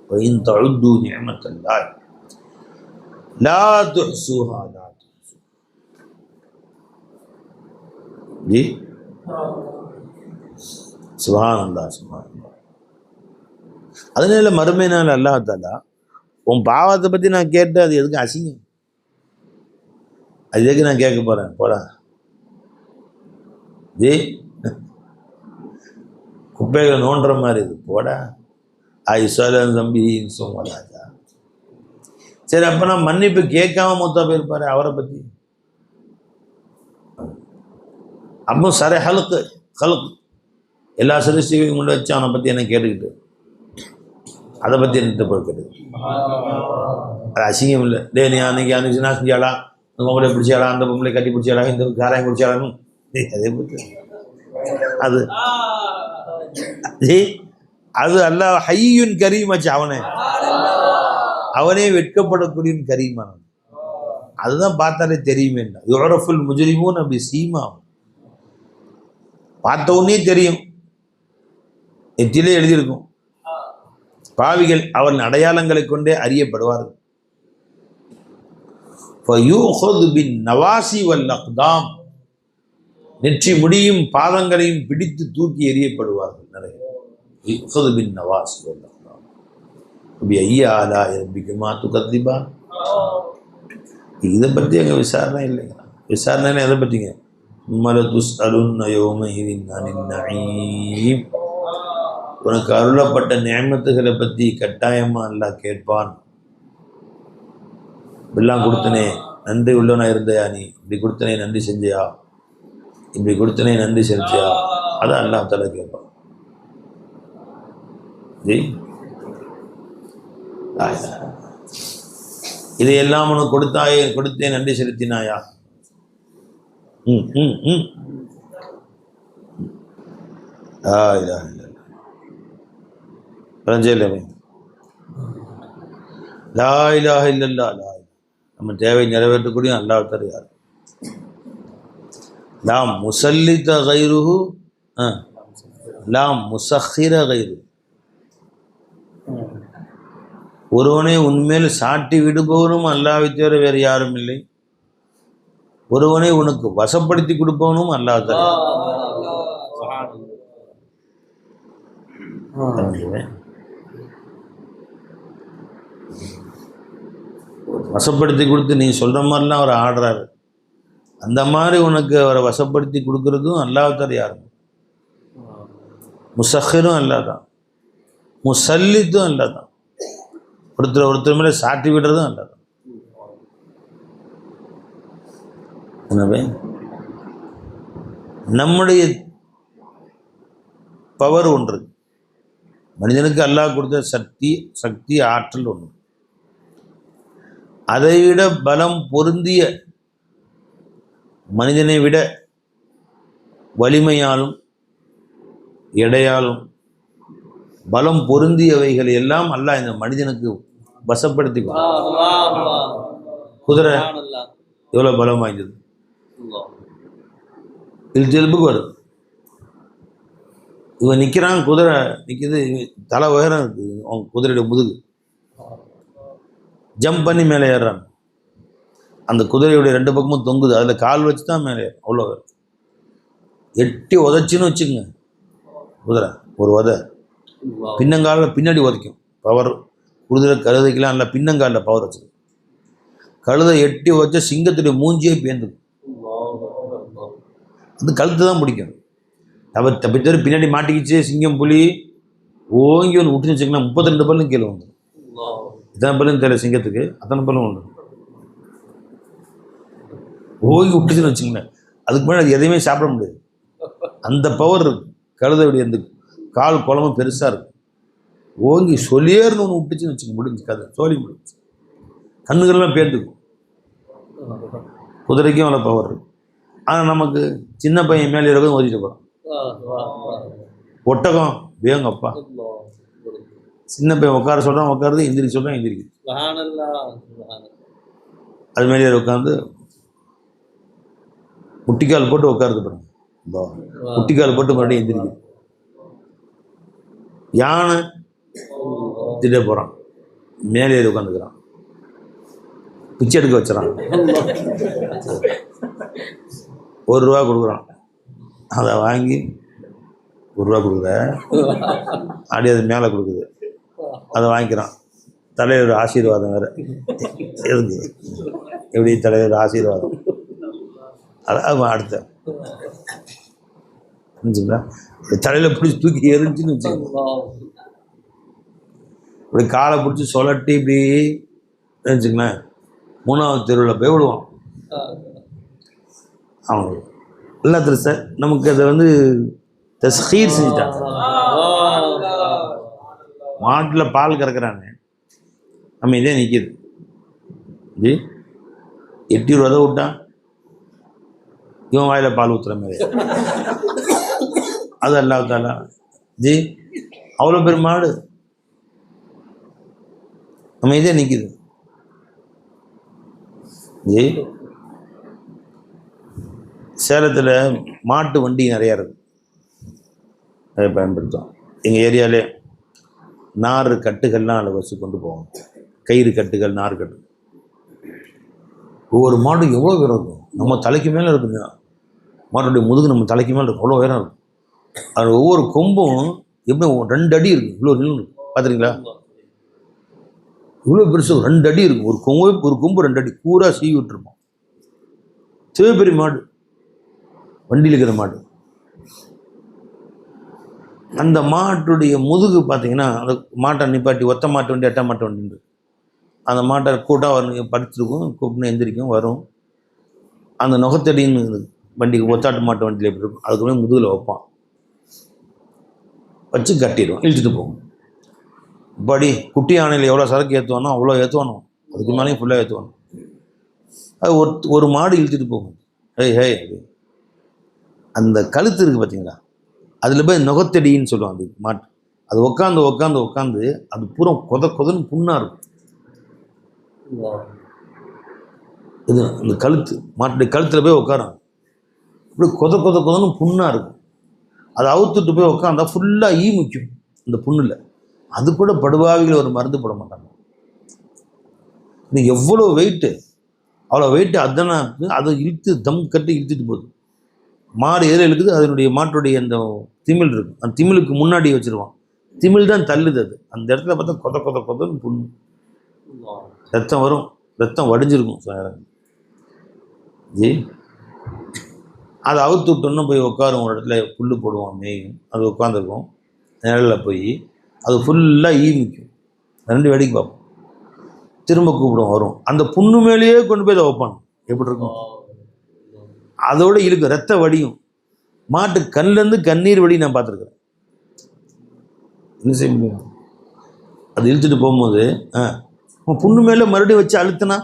وَإِن تَعُدُّوا نِعْمَةَ اللَّهِ لَا تُحْصُوهَا. ஜி சுப்ஹானல்லாஹ் சுப்ஹானல்லாஹ். அதனால மறுமை நாள் அல்லாஹ் தஆலா உன் பாவத்தை பற்றி நான் கேட்டு அது எதுக்கு அசிங்கம், அது எதுக்கு நான் கேட்க போகிறேன், போடா ஜி குப்பைகளை நோண்டுற மாதிரி இது, போடா ஐஸ்வரன் தம்பி சோமராஜா. சரி, அப்போ நான் மன்னிப்பு கேட்காம மொத்தா போயிருப்பாரு அவரை பற்றி. அப்போ சரி ஹலுக்கு எல்லா சிருஷ்டிகளுக்கு முன்னாடி வச்சு அவனை பற்றி என்ன கேட்டுக்கிட்டு அதை பற்றி என்ன போய்க்கிட்டு அது அசிங்கம் இல்லை. டே நீ அன்னைக்கு அன்னைக்கு நான் செஞ்சாளா, இந்த பொம்பளை பிடிச்சாளா, அந்த பொம்பளை கட்டி பிடிச்சாளா, இந்த காராயம் பிடிச்சாளான்னு அதே பற்றி அது அது அல்லாஹ் ஹய்யுன் கரீமாச்சு. அவனே வெட்கப்படக்கூடிய கரீமானவன். அதுதான் பார்த்தாலே தெரியுமே. யுரஃபுல் முஜ்ரிமூன் அப்படி சீமா, பார்த்த உடனே தெரியும், நெற்றிலே எழுதியிருக்கும். பாவிகள் அவன் அடையாளங்களை கொண்டே அறியப்படுவார்கள். நெற்றி முடியும் பாதங்களையும் பிடித்து தூக்கி எறியப்படுவார்கள். நிறைய இதை பற்றி அங்கே விசாரணை இல்லைங்க. விசாரணை எதை பற்றிங்க? உனக்கு அருளப்பட்ட நியமத்துகளை பற்றி கட்டாயமா அல்லாஹ் கேட்பான். இப்படிலாம் கொடுத்தனே நன்றி உள்ளவனா இருந்தையா, நீ இப்படி கொடுத்தனே நன்றி செஞ்சியா, இப்படி கொடுத்தனே நன்றி செஞ்சியா, அதான் அல்லாஹ் தஆலா கேட்பான். இதையெல்லாம் உனக்கு கொடுத்தேன் நன்றி செலுத்தினாயா? நம்ம தேவை நிறைவேற்றக்கூடிய அல்லாஹ் தஆலா யார்? லாம் முசல்லித கைருஹு லாம் முசஹிர கைரு. ஒருவனை உன்மேல் சாட்டி விடுபவனும் அல்லாஹ்வை தவிர வேறு யாரும் இல்லை. ஒருவனை உனக்கு வசப்படுத்தி கொடுப்பவனும் அல்லாஹ் தவிர. வசப்படுத்தி கொடுத்து நீ சொல்ற மாதிரிலாம் அவர் ஆடுறாரு. அந்த மாதிரி உனக்கு அவரை வசப்படுத்தி கொடுக்கறதும் அல்லாஹ் தவிர யாரும். முசஹிரும் அல்லாஹ் தான், முசல்லித்தும் அல்லாஹ் தான். ஒருத்தர் மேலே சாட்டி விடுறதும் அல்லாஹ் தான். எனவே நம்முடைய பவர் ஒன்று, மனிதனுக்கு அல்லாஹ் கொடுத்த சக்தி ஆற்றல் ஒன்று. அதைவிட பலம் பொருந்திய, மனிதனை விட வலிமையாலும் எடையாலும் பலம் பொருந்தியவைகள் எல்லாம் அல்லாஹ் இந்த மனிதனுக்கு வசப்படுத்தி. குதிரை எவ்வளோ பலம் வாய்ந்தது, இழுப்புக்கு வரும். இவன் நிற்கிறான், குதிரை நிற்கிது, தலை உயரம் இருக்குது அவன் குதிரையோட முதுகு. ஜம்ப் பண்ணி மேலே ஏறுறான். அந்த குதிரையுடைய 2 பக்கமும் தொங்குது, அதில் கால் வச்சு தான் மேலே ஏறும். அவ்வளோ எட்டி உதச்சின்னு வச்சுக்கோங்க. குதிரை ஒரு உதை பின்னங்காலில் பின்னாடி உதைக்கும். பவர் குதிரை கழுதைக்கெல்லாம் இல்லை, பின்னங்காலில் பவர் வச்சுக்கும். கழுதை எட்டி வச்ச சிங்கத்துடைய மூஞ்சியே பேர்ந்துக்கும். அது கழுத்து தான் பிடிக்கும். அவர் தப்பித்தவர் பின்னாடி மாட்டிக்கிச்சு சிங்கம் புலி ஓங்கி ஒன்று விட்டுன்னு வச்சுக்கலாம், 32 பல்லும் கீழே வந்துடும். இத்தனை பல்லும் தெரியல சிங்கத்துக்கு, அத்தனை பல்லும் வந்துடும். ஓங்கி விட்டுச்சுன்னு வச்சுங்களேன், அதுக்கு முன்னாடி அது எதையுமே சாப்பிட முடியாது. அந்த பவர் இருக்கு கழுதையுடைய. அந்த கால் குழம்பு பெருசாக இருக்கும். ஓங்கி சொல்லியேர்னு ஒன்று விட்டுச்சுன்னு வச்சுக்க, முடிஞ்சு கதை சோழி முடிஞ்சு. கண்ணுகள்லாம் பேர்ந்துக்கும். குதிரைக்கும் அவ்வளோ பவர் இருக்கு. ஆனால் நமக்கு சின்ன பையன் மேலே இருக்கிறது ஓதிட்டு போகிறோம். ஒட்டகம் வேங்கப்பா, சின்ன பையன் உட்கார சொல்கிறான் உட்காருது, எந்திரிக்க சொல்கிறான் எந்திரிக்குது. அது மேலே உட்காந்து முட்டிக்கால் போட்டு உட்காருது பாருங்க, முட்டிக்கால் போட்டு மறுபடியும் எந்திரிக்குது. யானை திட்ட போகிறான், மேலே உட்காந்துக்கிறான், பிச்சை எடுக்க வச்சுறான். 1 ரூபா கொடுக்குறான், அதை வாங்கி 1 ரூபா கொடுக்குற அப்படி அது மேலே கொடுக்குது, அதை வாங்கிக்கிறான். தலைவர் ஆசீர்வாதம் வேறு இருக்கு. எப்படி தலைவர் ஆசீர்வாதம், அதான் அடுத்த புரிஞ்சுங்களா? தலையில் பிடிச்சி தூக்கி எரிஞ்சுன்னு வச்சுக்கோங்க. இப்படி காலை பிடிச்சி சொலட்டி இப்படி நினச்சிங்களேன், 3வது தெருவில் போய் விடுவான். அவங்க எல்லாத்துல சார் நமக்கு அதை வந்து தஸ்கீர் செஞ்சுட்டாங்க. மாட்டில் பால் கறக்குறாங்க, நம்ம இதே நிற்கிது. ஜி 8 ரூபா தான் விட்டான், இவன் வாயில் பால் ஊற்றுற மாதிரி. அது அல்லாஹ் ஜி அவ்வளோ பெரும் மாடு நம்ம இதே நிற்கிது. ஜி சேலத்தில் மாட்டு வண்டி நிறையா இருக்குது, அதை பயன்படுத்தும். எங்கள் ஏரியாவிலே நார் கட்டுகள்லாம் அதில் வச்சு கொண்டு போவோம். கயிறு கட்டுகள், நார் கட்டு. ஒவ்வொரு மாடும் எவ்வளோ உயரம் இருக்கும், நம்ம தலைக்கு மேலே இருக்குங்க. மாட்டுடைய முதுகு நம்ம தலைக்கு மேலே இருக்கும், அவ்வளோ உயரம் இருக்கும். அது ஒவ்வொரு கொம்பும் எப்படி 2 அடி இருக்கும், இவ்வளோ நிலம் இருக்கும். பார்த்துருங்களா? இவ்வளோ பெருசு 2 அடி இருக்கும். ஒரு கொம்பு 2 அடி பூரா சீவி விட்டுருப்போம். சிவபெரிய மாடு, வண்டியில் இருக்கிற மாடு. அந்த மாட்டுடைய முதுகு பார்த்தீங்கன்னா, அந்த மாட்டை நிப்பாட்டி ஒத்த மாட்டு வண்டி 8 மாட்டு வண்டி, அந்த மாட்டை கூட்டாக வரும், படுத்துருக்கும், கூப்பிட்டு எந்திரிக்கும், வரும். அந்த நுகத்தடின்னு வண்டிக்கு ஒத்தாட்டு மாட்டு வண்டியில் எப்படி இருக்கும், அதுக்கு மேலே முதுகில் வைப்பான், வச்சு கட்டிடுவோம், இழுத்துட்டு போகும். படி குட்டி யானையில் எவ்வளோ சரக்கு ஏற்றுவானோ அவ்வளோ ஏற்றுவானோ, அதுக்கு மேலேயும் ஃபுல்லாக ஏற்றுவானோ. அது ஒரு மாடு இழுத்துட்டு போகும். ஹே அந்த கழுத்து இருக்குது பார்த்தீங்களா, அதில் போய் நுகத்தடின்னு சொல்லுவாங்க அது மாட்டு. அது உட்காந்து அது பூரா கொதன்னு புண்ணாக இருக்கும். இது அந்த கழுத்து, மாட்டுடைய கழுத்தில் போய் உட்காரும். இப்படி கொதன்னு புண்ணாக இருக்கும். அதை அவுத்துட்டு போய் உட்காந்தா ஃபுல்லாக ஈ முக்கியம் இந்த புண்ணில். அது கூட படுபாவிகள் ஒரு மருந்து போட மாட்டாங்க. இது எவ்வளோ வெயிட்டு, அவ்வளோ வெயிட்டு அதனா அதை இழுத்து தம் கட்டி இழுத்துட்டு போகுது. மாடு எதில் இழுக்குது, அதனுடைய மாட்டுடைய அந்த திமிழ் இருக்கும், அந்த திமிழுக்கு முன்னாடி வச்சுருவான். திமிழ் தான் தள்ளுது. அது அந்த இடத்துல பார்த்தா கொதன்னு புண்ணு, ரத்தம் வரும், ரத்தம் வடிஞ்சிருக்கும் சில நேரம். ஜி அதை அவுத்து விட்டோன்னு போய் உட்காரும் ஒரு இடத்துல, புல் போடுவோம், மேயும், அது உட்காந்துருக்கும் நிழலில் போய். அது ஃபுல்லாக ஈ நிற்கும். ரெண்டு வேடிக்கை பார்ப்போம், திரும்ப கூப்பிடுவோம், வரும். அந்த புண்ணு மேலேயே கொண்டு போய் அதை வைப்பான். எப்படி இருக்கும், அதோட இழுக்கும், ரத்த வடியும். மாட்டு கண்ணிலேருந்து கண்ணீர் வடி நான் பார்த்துருக்குறேன். என்ன செய்ய முடியும்? அது இழுத்துட்டு போகும்போது புண்ணு மேலே மறுபடியும் வச்சு அழுத்தினா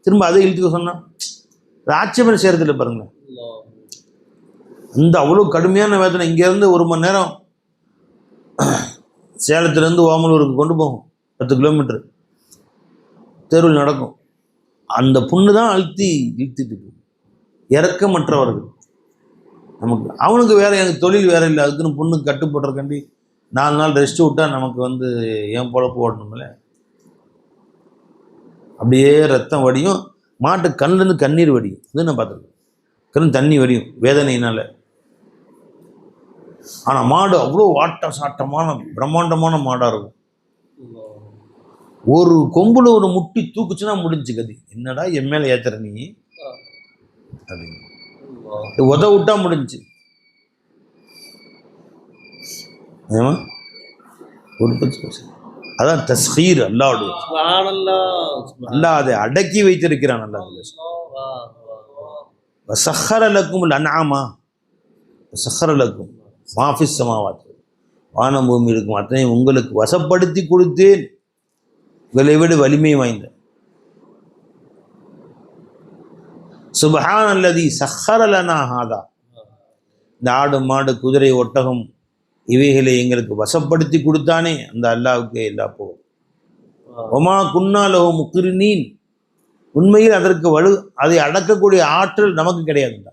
திரும்ப அதை இழுத்துக்க சொன்னான். ஆட்சேபனை செய்கிறதில்ல பாருங்களேன். இந்த அவ்வளோ கடுமையான வேதனை. இங்கேருந்து 1 மணி நேரம் சேலத்துலேருந்து ஓமலூருக்கு கொண்டு போகும், 10 கிலோமீட்டர் தெருவில் நடக்கும். அந்த புண்ணு தான் இழுத்துட்டு போகும். இறக்கமற்றவர்கள் நமக்கு. அவனுக்கு வேறு, எனக்கு தொழில் வேறு இல்லை, அதுக்குன்னு புண்ணுக்கு கட்டுப்பட்டுறக்காண்டி 4 நாள் ரெஸ்ட் விட்டால் நமக்கு ஏன் பொழப்பு ஓடணும்ல. அப்படியே ரத்தம் வடியும், மாட்டு கண்ணிலேருந்து கண்ணீர் வடியும். இது நான் பார்த்துருக்கேன். கண் தண்ணி வடியும் வேதனையினால். ஆனால் மாடு அவ்வளோ சாட்டமான பிரம்மாண்டமான மாடாக இருக்கும். ஒரு கொம்புல ஒரு முட்டி தூக்குச்சுன்னா முடிஞ்சு கதி. என்னடா என் மேலே ஏத்துற நீ அப்படின்னு உத விட்டா முடிஞ்சு. ஒரு அதான் தஸ்கீர். அல்லாவுடைய அல்லாஹ் அதை அடக்கி வைத்திருக்கிறான். அல்லாஹ் சஹர லக்கும் அன்ஆமா சஹர லக்கும் மாஃபிஸ் சமாவாத், வானம் பூமி இருக்கும் அத்தனை உங்களுக்கு வசப்படுத்தி கொடுத்தேன், உங்களை விட வலிமை வாய்ந்த. சுப்ஹான் அல்லதி சஹர லனா ஹாதா, இந்த ஆடு மாடு குதிரை ஒட்டகம் இவைகளை எங்களுக்கு வசப்படுத்தி கொடுத்தானே அந்த அல்லாஹ்வுக்கு எல்லா போகும். ஒமா குன்னா லஹு முக்ரினீன், உண்மையில் அதற்கு அதை அடக்கக்கூடிய ஆற்றல் நமக்கு கிடையாதுண்டா.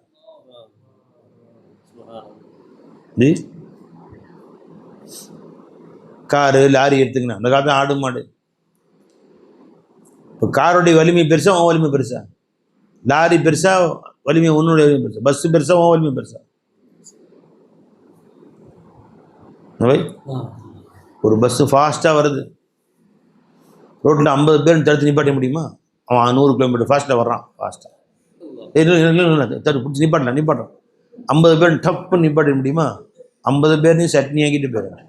காரு லாரி எடுத்துக்கணும், அந்த காலத்தில் ஆடு மாடு. இப்போ காரோடைய வலிமை பெருசா, உன் வலிமை பெருசா? லாரி பெருசா, வலிமை உன்னுடைய வலிமை பெருசா? பஸ் பெருசா, உன் வலிமை பெருசா? ஒரு பஸ்ஸு ஃபாஸ்ட்டாக வருது, ரோட்டில் 50 பேர் தடுத்து நிப்பாட்ட முடியுமா? அவன் 100 கிலோமீட்டர் ஃபாஸ்ட்டில் வர்றான். ஃபாஸ்ட்டாக தடுத்து பிடிச்சி நிப்பாட்டுறான். 50 பேர் டப்புன்னு நிப்பாட்ட முடியுமா? 50 பேர்னையும் சட்னி ஆக்கிட்டு போயிடுறான்.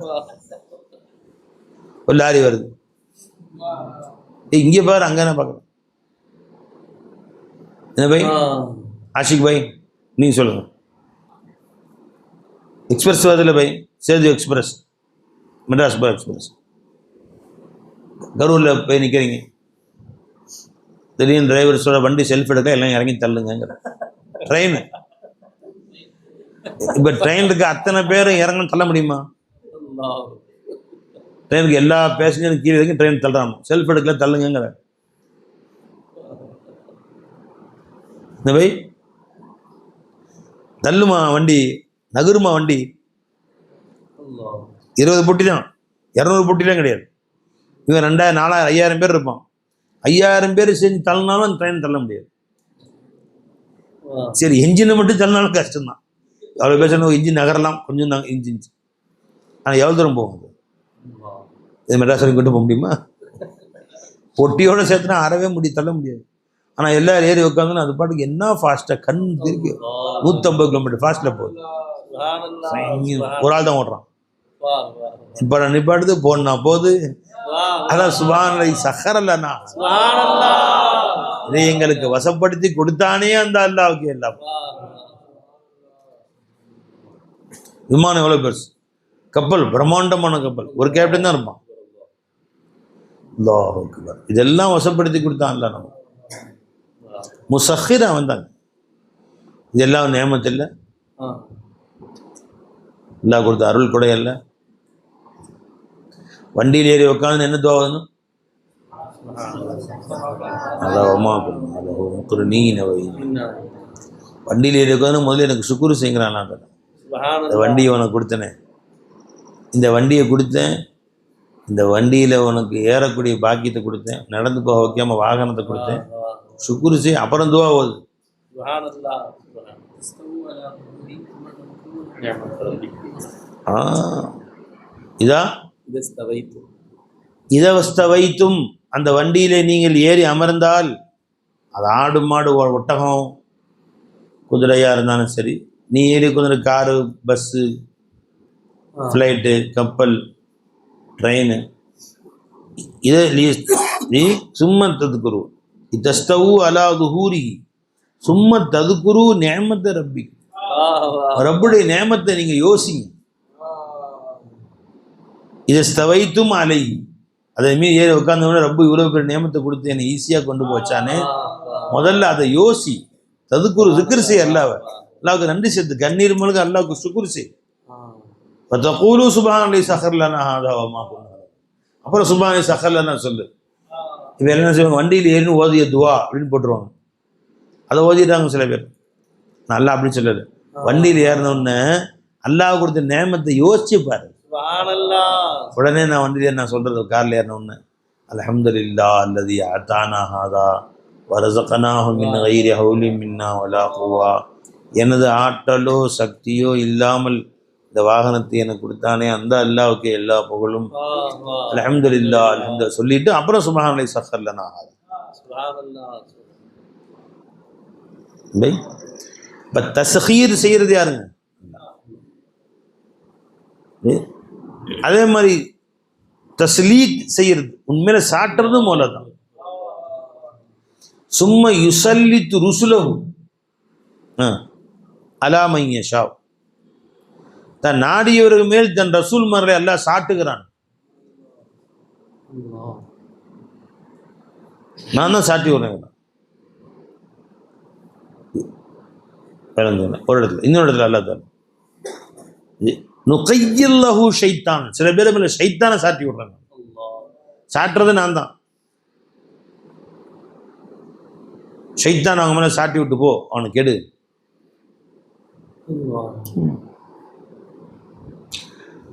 ஒரு லாரி வருது, இங்கே பாரு அங்கே என்ன பார்க்குறேன். என்ன பை ஆஷிக் பை, நீங்கள் சொல்லுங்கள். எக்ஸ்பிரஸ் வருதுல்ல பை, சேது எக்ஸ்பிரஸ், மெட்ராஸ் பை எக்ஸ்பிரஸ். கரூரில் போய் நிற்கிறீங்க, திடீர்னு டிரைவர் சொல்ல வண்டி செல்ஃப் எடுக்க எல்லாம் இறங்கி தள்ளுங்கிற ட்ரெயின். இப்போ ட்ரெயினுக்கு அத்தனை பேரும் இறங்கணும் தள்ள முடியுமா? ட்ரெயினுக்கு எல்லா பேசஞ்சரும் கீழே இறங்கி ட்ரெயின் தள்ளுறாங்க, செல்ஃப் எடுக்கல தள்ளுங்கிற. இந்த பை தள்ளுமா வண்டி, நகருமா வண்டி? 20 பொட்டி தான், 200 பொட்டிலாம் கிடையாது. இவன் 2000 4000 5000 பேர் இருப்பான். 5000 பேர் செஞ்சு தள்ளினாலும் அந்த ட்ரெயின் தள்ள முடியாது. சரி, என்ஜினை மட்டும் தள்ளினாலும் கஷ்டம்தான். அவ்வளோ பேசணும், இன்ஜின் நகரலாம் கொஞ்சம் தான் இன்ஜின். ஆனால் எவ்வளோ தூரம் போகும்? இது மெட்ராஸ் வரைக்கும் கொண்டு போக முடியுமா? பொட்டியோடு சேர்த்துனா அறவே தள்ள முடியாது. ஆனால் எல்லாரும் ஏறி உட்காந்துன்னா அது பாட்டுக்கு என்ன ஃபாஸ்ட்டாக கண் திருப்பி 150 கிலோமீட்டர் ஃபாஸ்ட்டில் போகுது. ஒரு ஆள் தான் ஓடுறான். நிப்பாடுது போனா போகுது. அதான் சுப்ஹானல்லாஹி சஹரலனா, இதை எங்களுக்கு வசப்படுத்தி கொடுத்தானே அந்த அல்லாஹ்வுக்கு எல்லாம். விமானம் எவ்வளோ பெருசு, கப்பல் பிரம்மாண்டமான கப்பல், ஒரு கேப்டன் தான் இருப்பான். அல்லாஹ் அக்பர். இதெல்லாம் வசப்படுத்தி கொடுத்தான் அல்ல. நம்ம முசஹிரா வந்தாங்க. இதெல்லாம் நியமத் இல்லை, அல்லாஹ் கொடுத்த அருள் கூட இல்லை. வண்டியில் ஏறி உட்காந்து என்ன துவாகணும்? வண்டியில் ஏறிக்கொண்டு முதல்ல எனக்கு சுக்குரு செய்கிறான். நான் இந்த வண்டியை உனக்கு கொடுத்தனே, இந்த வண்டியை கொடுத்தேன், இந்த வண்டியில் உனக்கு ஏறக்கூடிய பாக்கியத்தை கொடுத்தேன், நடந்து போக வைக்காமல் வாகனத்தை கொடுத்தேன், சுக்குரு செய். அப்புறம் துவா ஓது. இதை வைத்தும் அந்த வண்டியிலே நீங்கள் ஏறி அமர்ந்தால், அது ஆடு மாடு ஒட்டகம் குதிரையாக இருந்தாலும் சரி, நீ ஏறி குதிரை காரு பஸ்ஸு ஃப்ளைட்டு கப்பல் ட்ரெயின், இதை நீ சும்மா ததுக்குரு தஸ்தவு அலா துஹூரி சும்மா ததுக்குரு நேமத்தை ரப்பி, ரப்புடைய நேமத்தை நீங்க யோசிங்க. இதை ஸ்தவைத்தும் அலை, அதை மீறி ஏறி உட்கார்ந்தோட ரப்பு இவ்வளவு பேர் நேமத்தை கொடுத்து என்னை ஈஸியாக கொண்டு போச்சானே, முதல்ல அதை யோசி. ததுக்குரு சுக்குரு செய். அல்லாவுக்கு நன்றி சேர்த்து கண்ணீர் மூலக அல்லாவுக்கு சுக்குரு செய். கூலு சுபான் சஹர்லனா ஹாதாவமா, அப்புறம் சுபானி சஹர்லனா சொல்லு. இப்போ என்ன செய்வாங்க, வண்டியில் ஏறினு ஓதிய துவா அப்படின்னு போட்டுருவாங்க. அதை ஓதிட்டாங்க சில பேர். நல்லா அப்படி சொல்லல, வண்டியில் ஏறினோடனே அல்லாஹ் கொடுத்த நேமத்தை யோசிச்சு பாரு. உடனே நான் வண்டியில் நான் சொல்றது, காரில் ஏறினோடனே அல்ஹம்துலில்லாஹ் அல்லதி அத்தானா ஹாதா வரஸகனாஹு மின் கைரி ஹவுலி மின்னா வலா குவா, எனது ஆற்றலோ சக்தியோ இல்லாமல் இந்த வாகனத்தை எனக்கு கொடுத்தானே அந்த அல்லாவுக்கு எல்லா புகழும், அல்ஹம்துலில்லாஹ் அல்ஹம்துலில்லாஹ் சொல்லிட்டு அப்புறம் சுப்ஹானல்லாஹி சஹர்லனா ஹாதா. இப்போ தஸ்கீர் செய்கிறது யாருங்க? அதே மாதிரி தஸ்லீக் செய்யறது, உண்மையில சாட்டுறது மௌலதான். சும்மா யுசல்லித்து ருசுலஹு அலா மன் யஷா, தன் நாடியவர்கள் மேல் தன் ரசூல் மர்ரை அல்லாஹ் சாட்டுகிறான். நான் தான் சாட்டி விடுறேன். ஒரு இடத்துல, இன்னொரு இடத்துல அல்லாஹ் தான் நுகையில்லஹு ஷைத்தான், சில பேர் மேல ஷைத்தானை சாட்டி விடுறாங்க. சாட்டுறது நான் தான். ஷைத்தான் அவங்க மேல சாட்டி விட்டு போ, அவனுக்கு கெடு.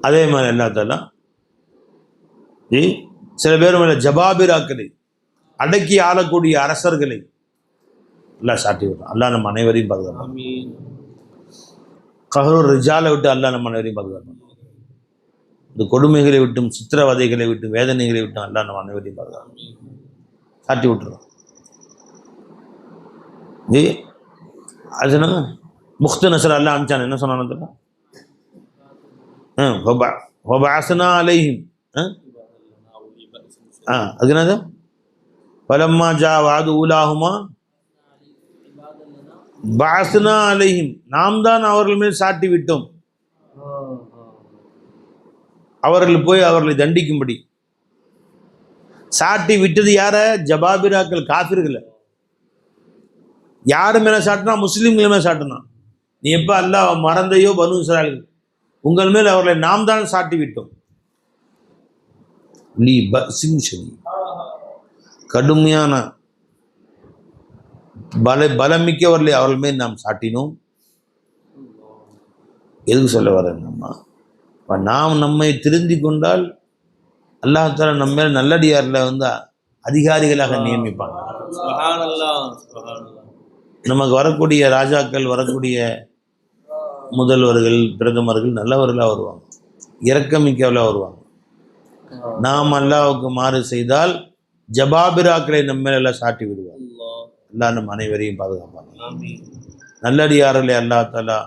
அதே மாதிரி எல்லாத்தெல்லாம் சில பேர் மேல ஜபாபிராக்களை, அடக்கி ஆளக்கூடிய அரசர்களை எல்லாம் சாட்டி விடுறான். அல்லாஹ் நம்ம அனைவரையும் பாதுகாப்பான். கஹரூர் ரிஜாலை விட்டு அல்லாஹ் நம்ம அனைவரையும் பாதுகாப்பான். இந்த கொடுமைகளை விட்டும் சித்திரவதைகளை விட்டும் வேதனைகளை விட்டும் அல்லாஹ் நம்ம அனைவரையும் பாதுகாப்பான். சாட்டி விட்டுறோம். அது சொன்னாங்க முக்து நசர் அல்லாஹ் அனுப்பிச்சான். என்ன சொன்னான்னு அலைஹிம், அது என்னது, பலம்மா ஜா வாது ஊலாகுமா பாஸ்னா அலைஹிம், நாம் தான் அவர்கள் மேல் சாட்டி விட்டோம், அவர்கள் போய் அவர்களை தண்டிக்கும்படி. சாட்டி விட்டது யார? ஜபாபிராக்கள், காஃபிர்களை. யாரு மேல சாட்டினா? முஸ்லிம்கள் மேல சாட்டினா. நீ எப்ப அல்லாஹ் மறந்தையோ பனு இஸ்ராயீல், உங்கள் மேல் அவர்களை நாம் தான் சாட்டி விட்டோம். கடுமையான பலமிக்கவர்களை அவர்கள் மேல் நாம் சாட்டினோம். எதுக்கு சொல்ல வரேன்? நாம் நம்மை திருந்தி கொண்டால் அல்லாஹ் தஆலா நம்ம மேல நல்லடியார்ல அதிகாரிகளாக நியமிப்பாங்க. நமக்கு வரக்கூடிய ராஜாக்கள், வரக்கூடிய முதல்வர்கள், பிரதமர்கள் நல்லவர்களாக வருவாங்க, இரக்கமிக்கவர்களாக வருவாங்க. நாம் அல்லாஹ்வுக்கு மாறு செய்தால் ஜபாபிராக்களை நம்ம மேல எல்லாம் சாட்டி விடுவாங்க. அல்லாஹ் நம்ம அனைவரையும் பாதுகாப்பாங்க. நல்லடியார்களை அல்லாஹ் தஆலா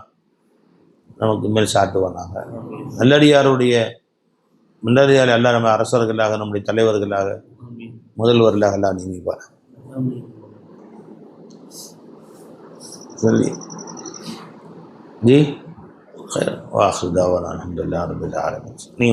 நமக்கு மேல் சாட்டுவானாங்க. நல்லடியாருடைய நல்லடியாரை அல்லாஹ் நம்ம அரசர்களாக, நம்முடைய தலைவர்களாக, முதல்வர்களாக எல்லாம் நியமிப்பார். சொல்லி जी खैर वाखिर दावाना अल्हम्दुलिल्लाह रब्बिल आलमीन. नहीं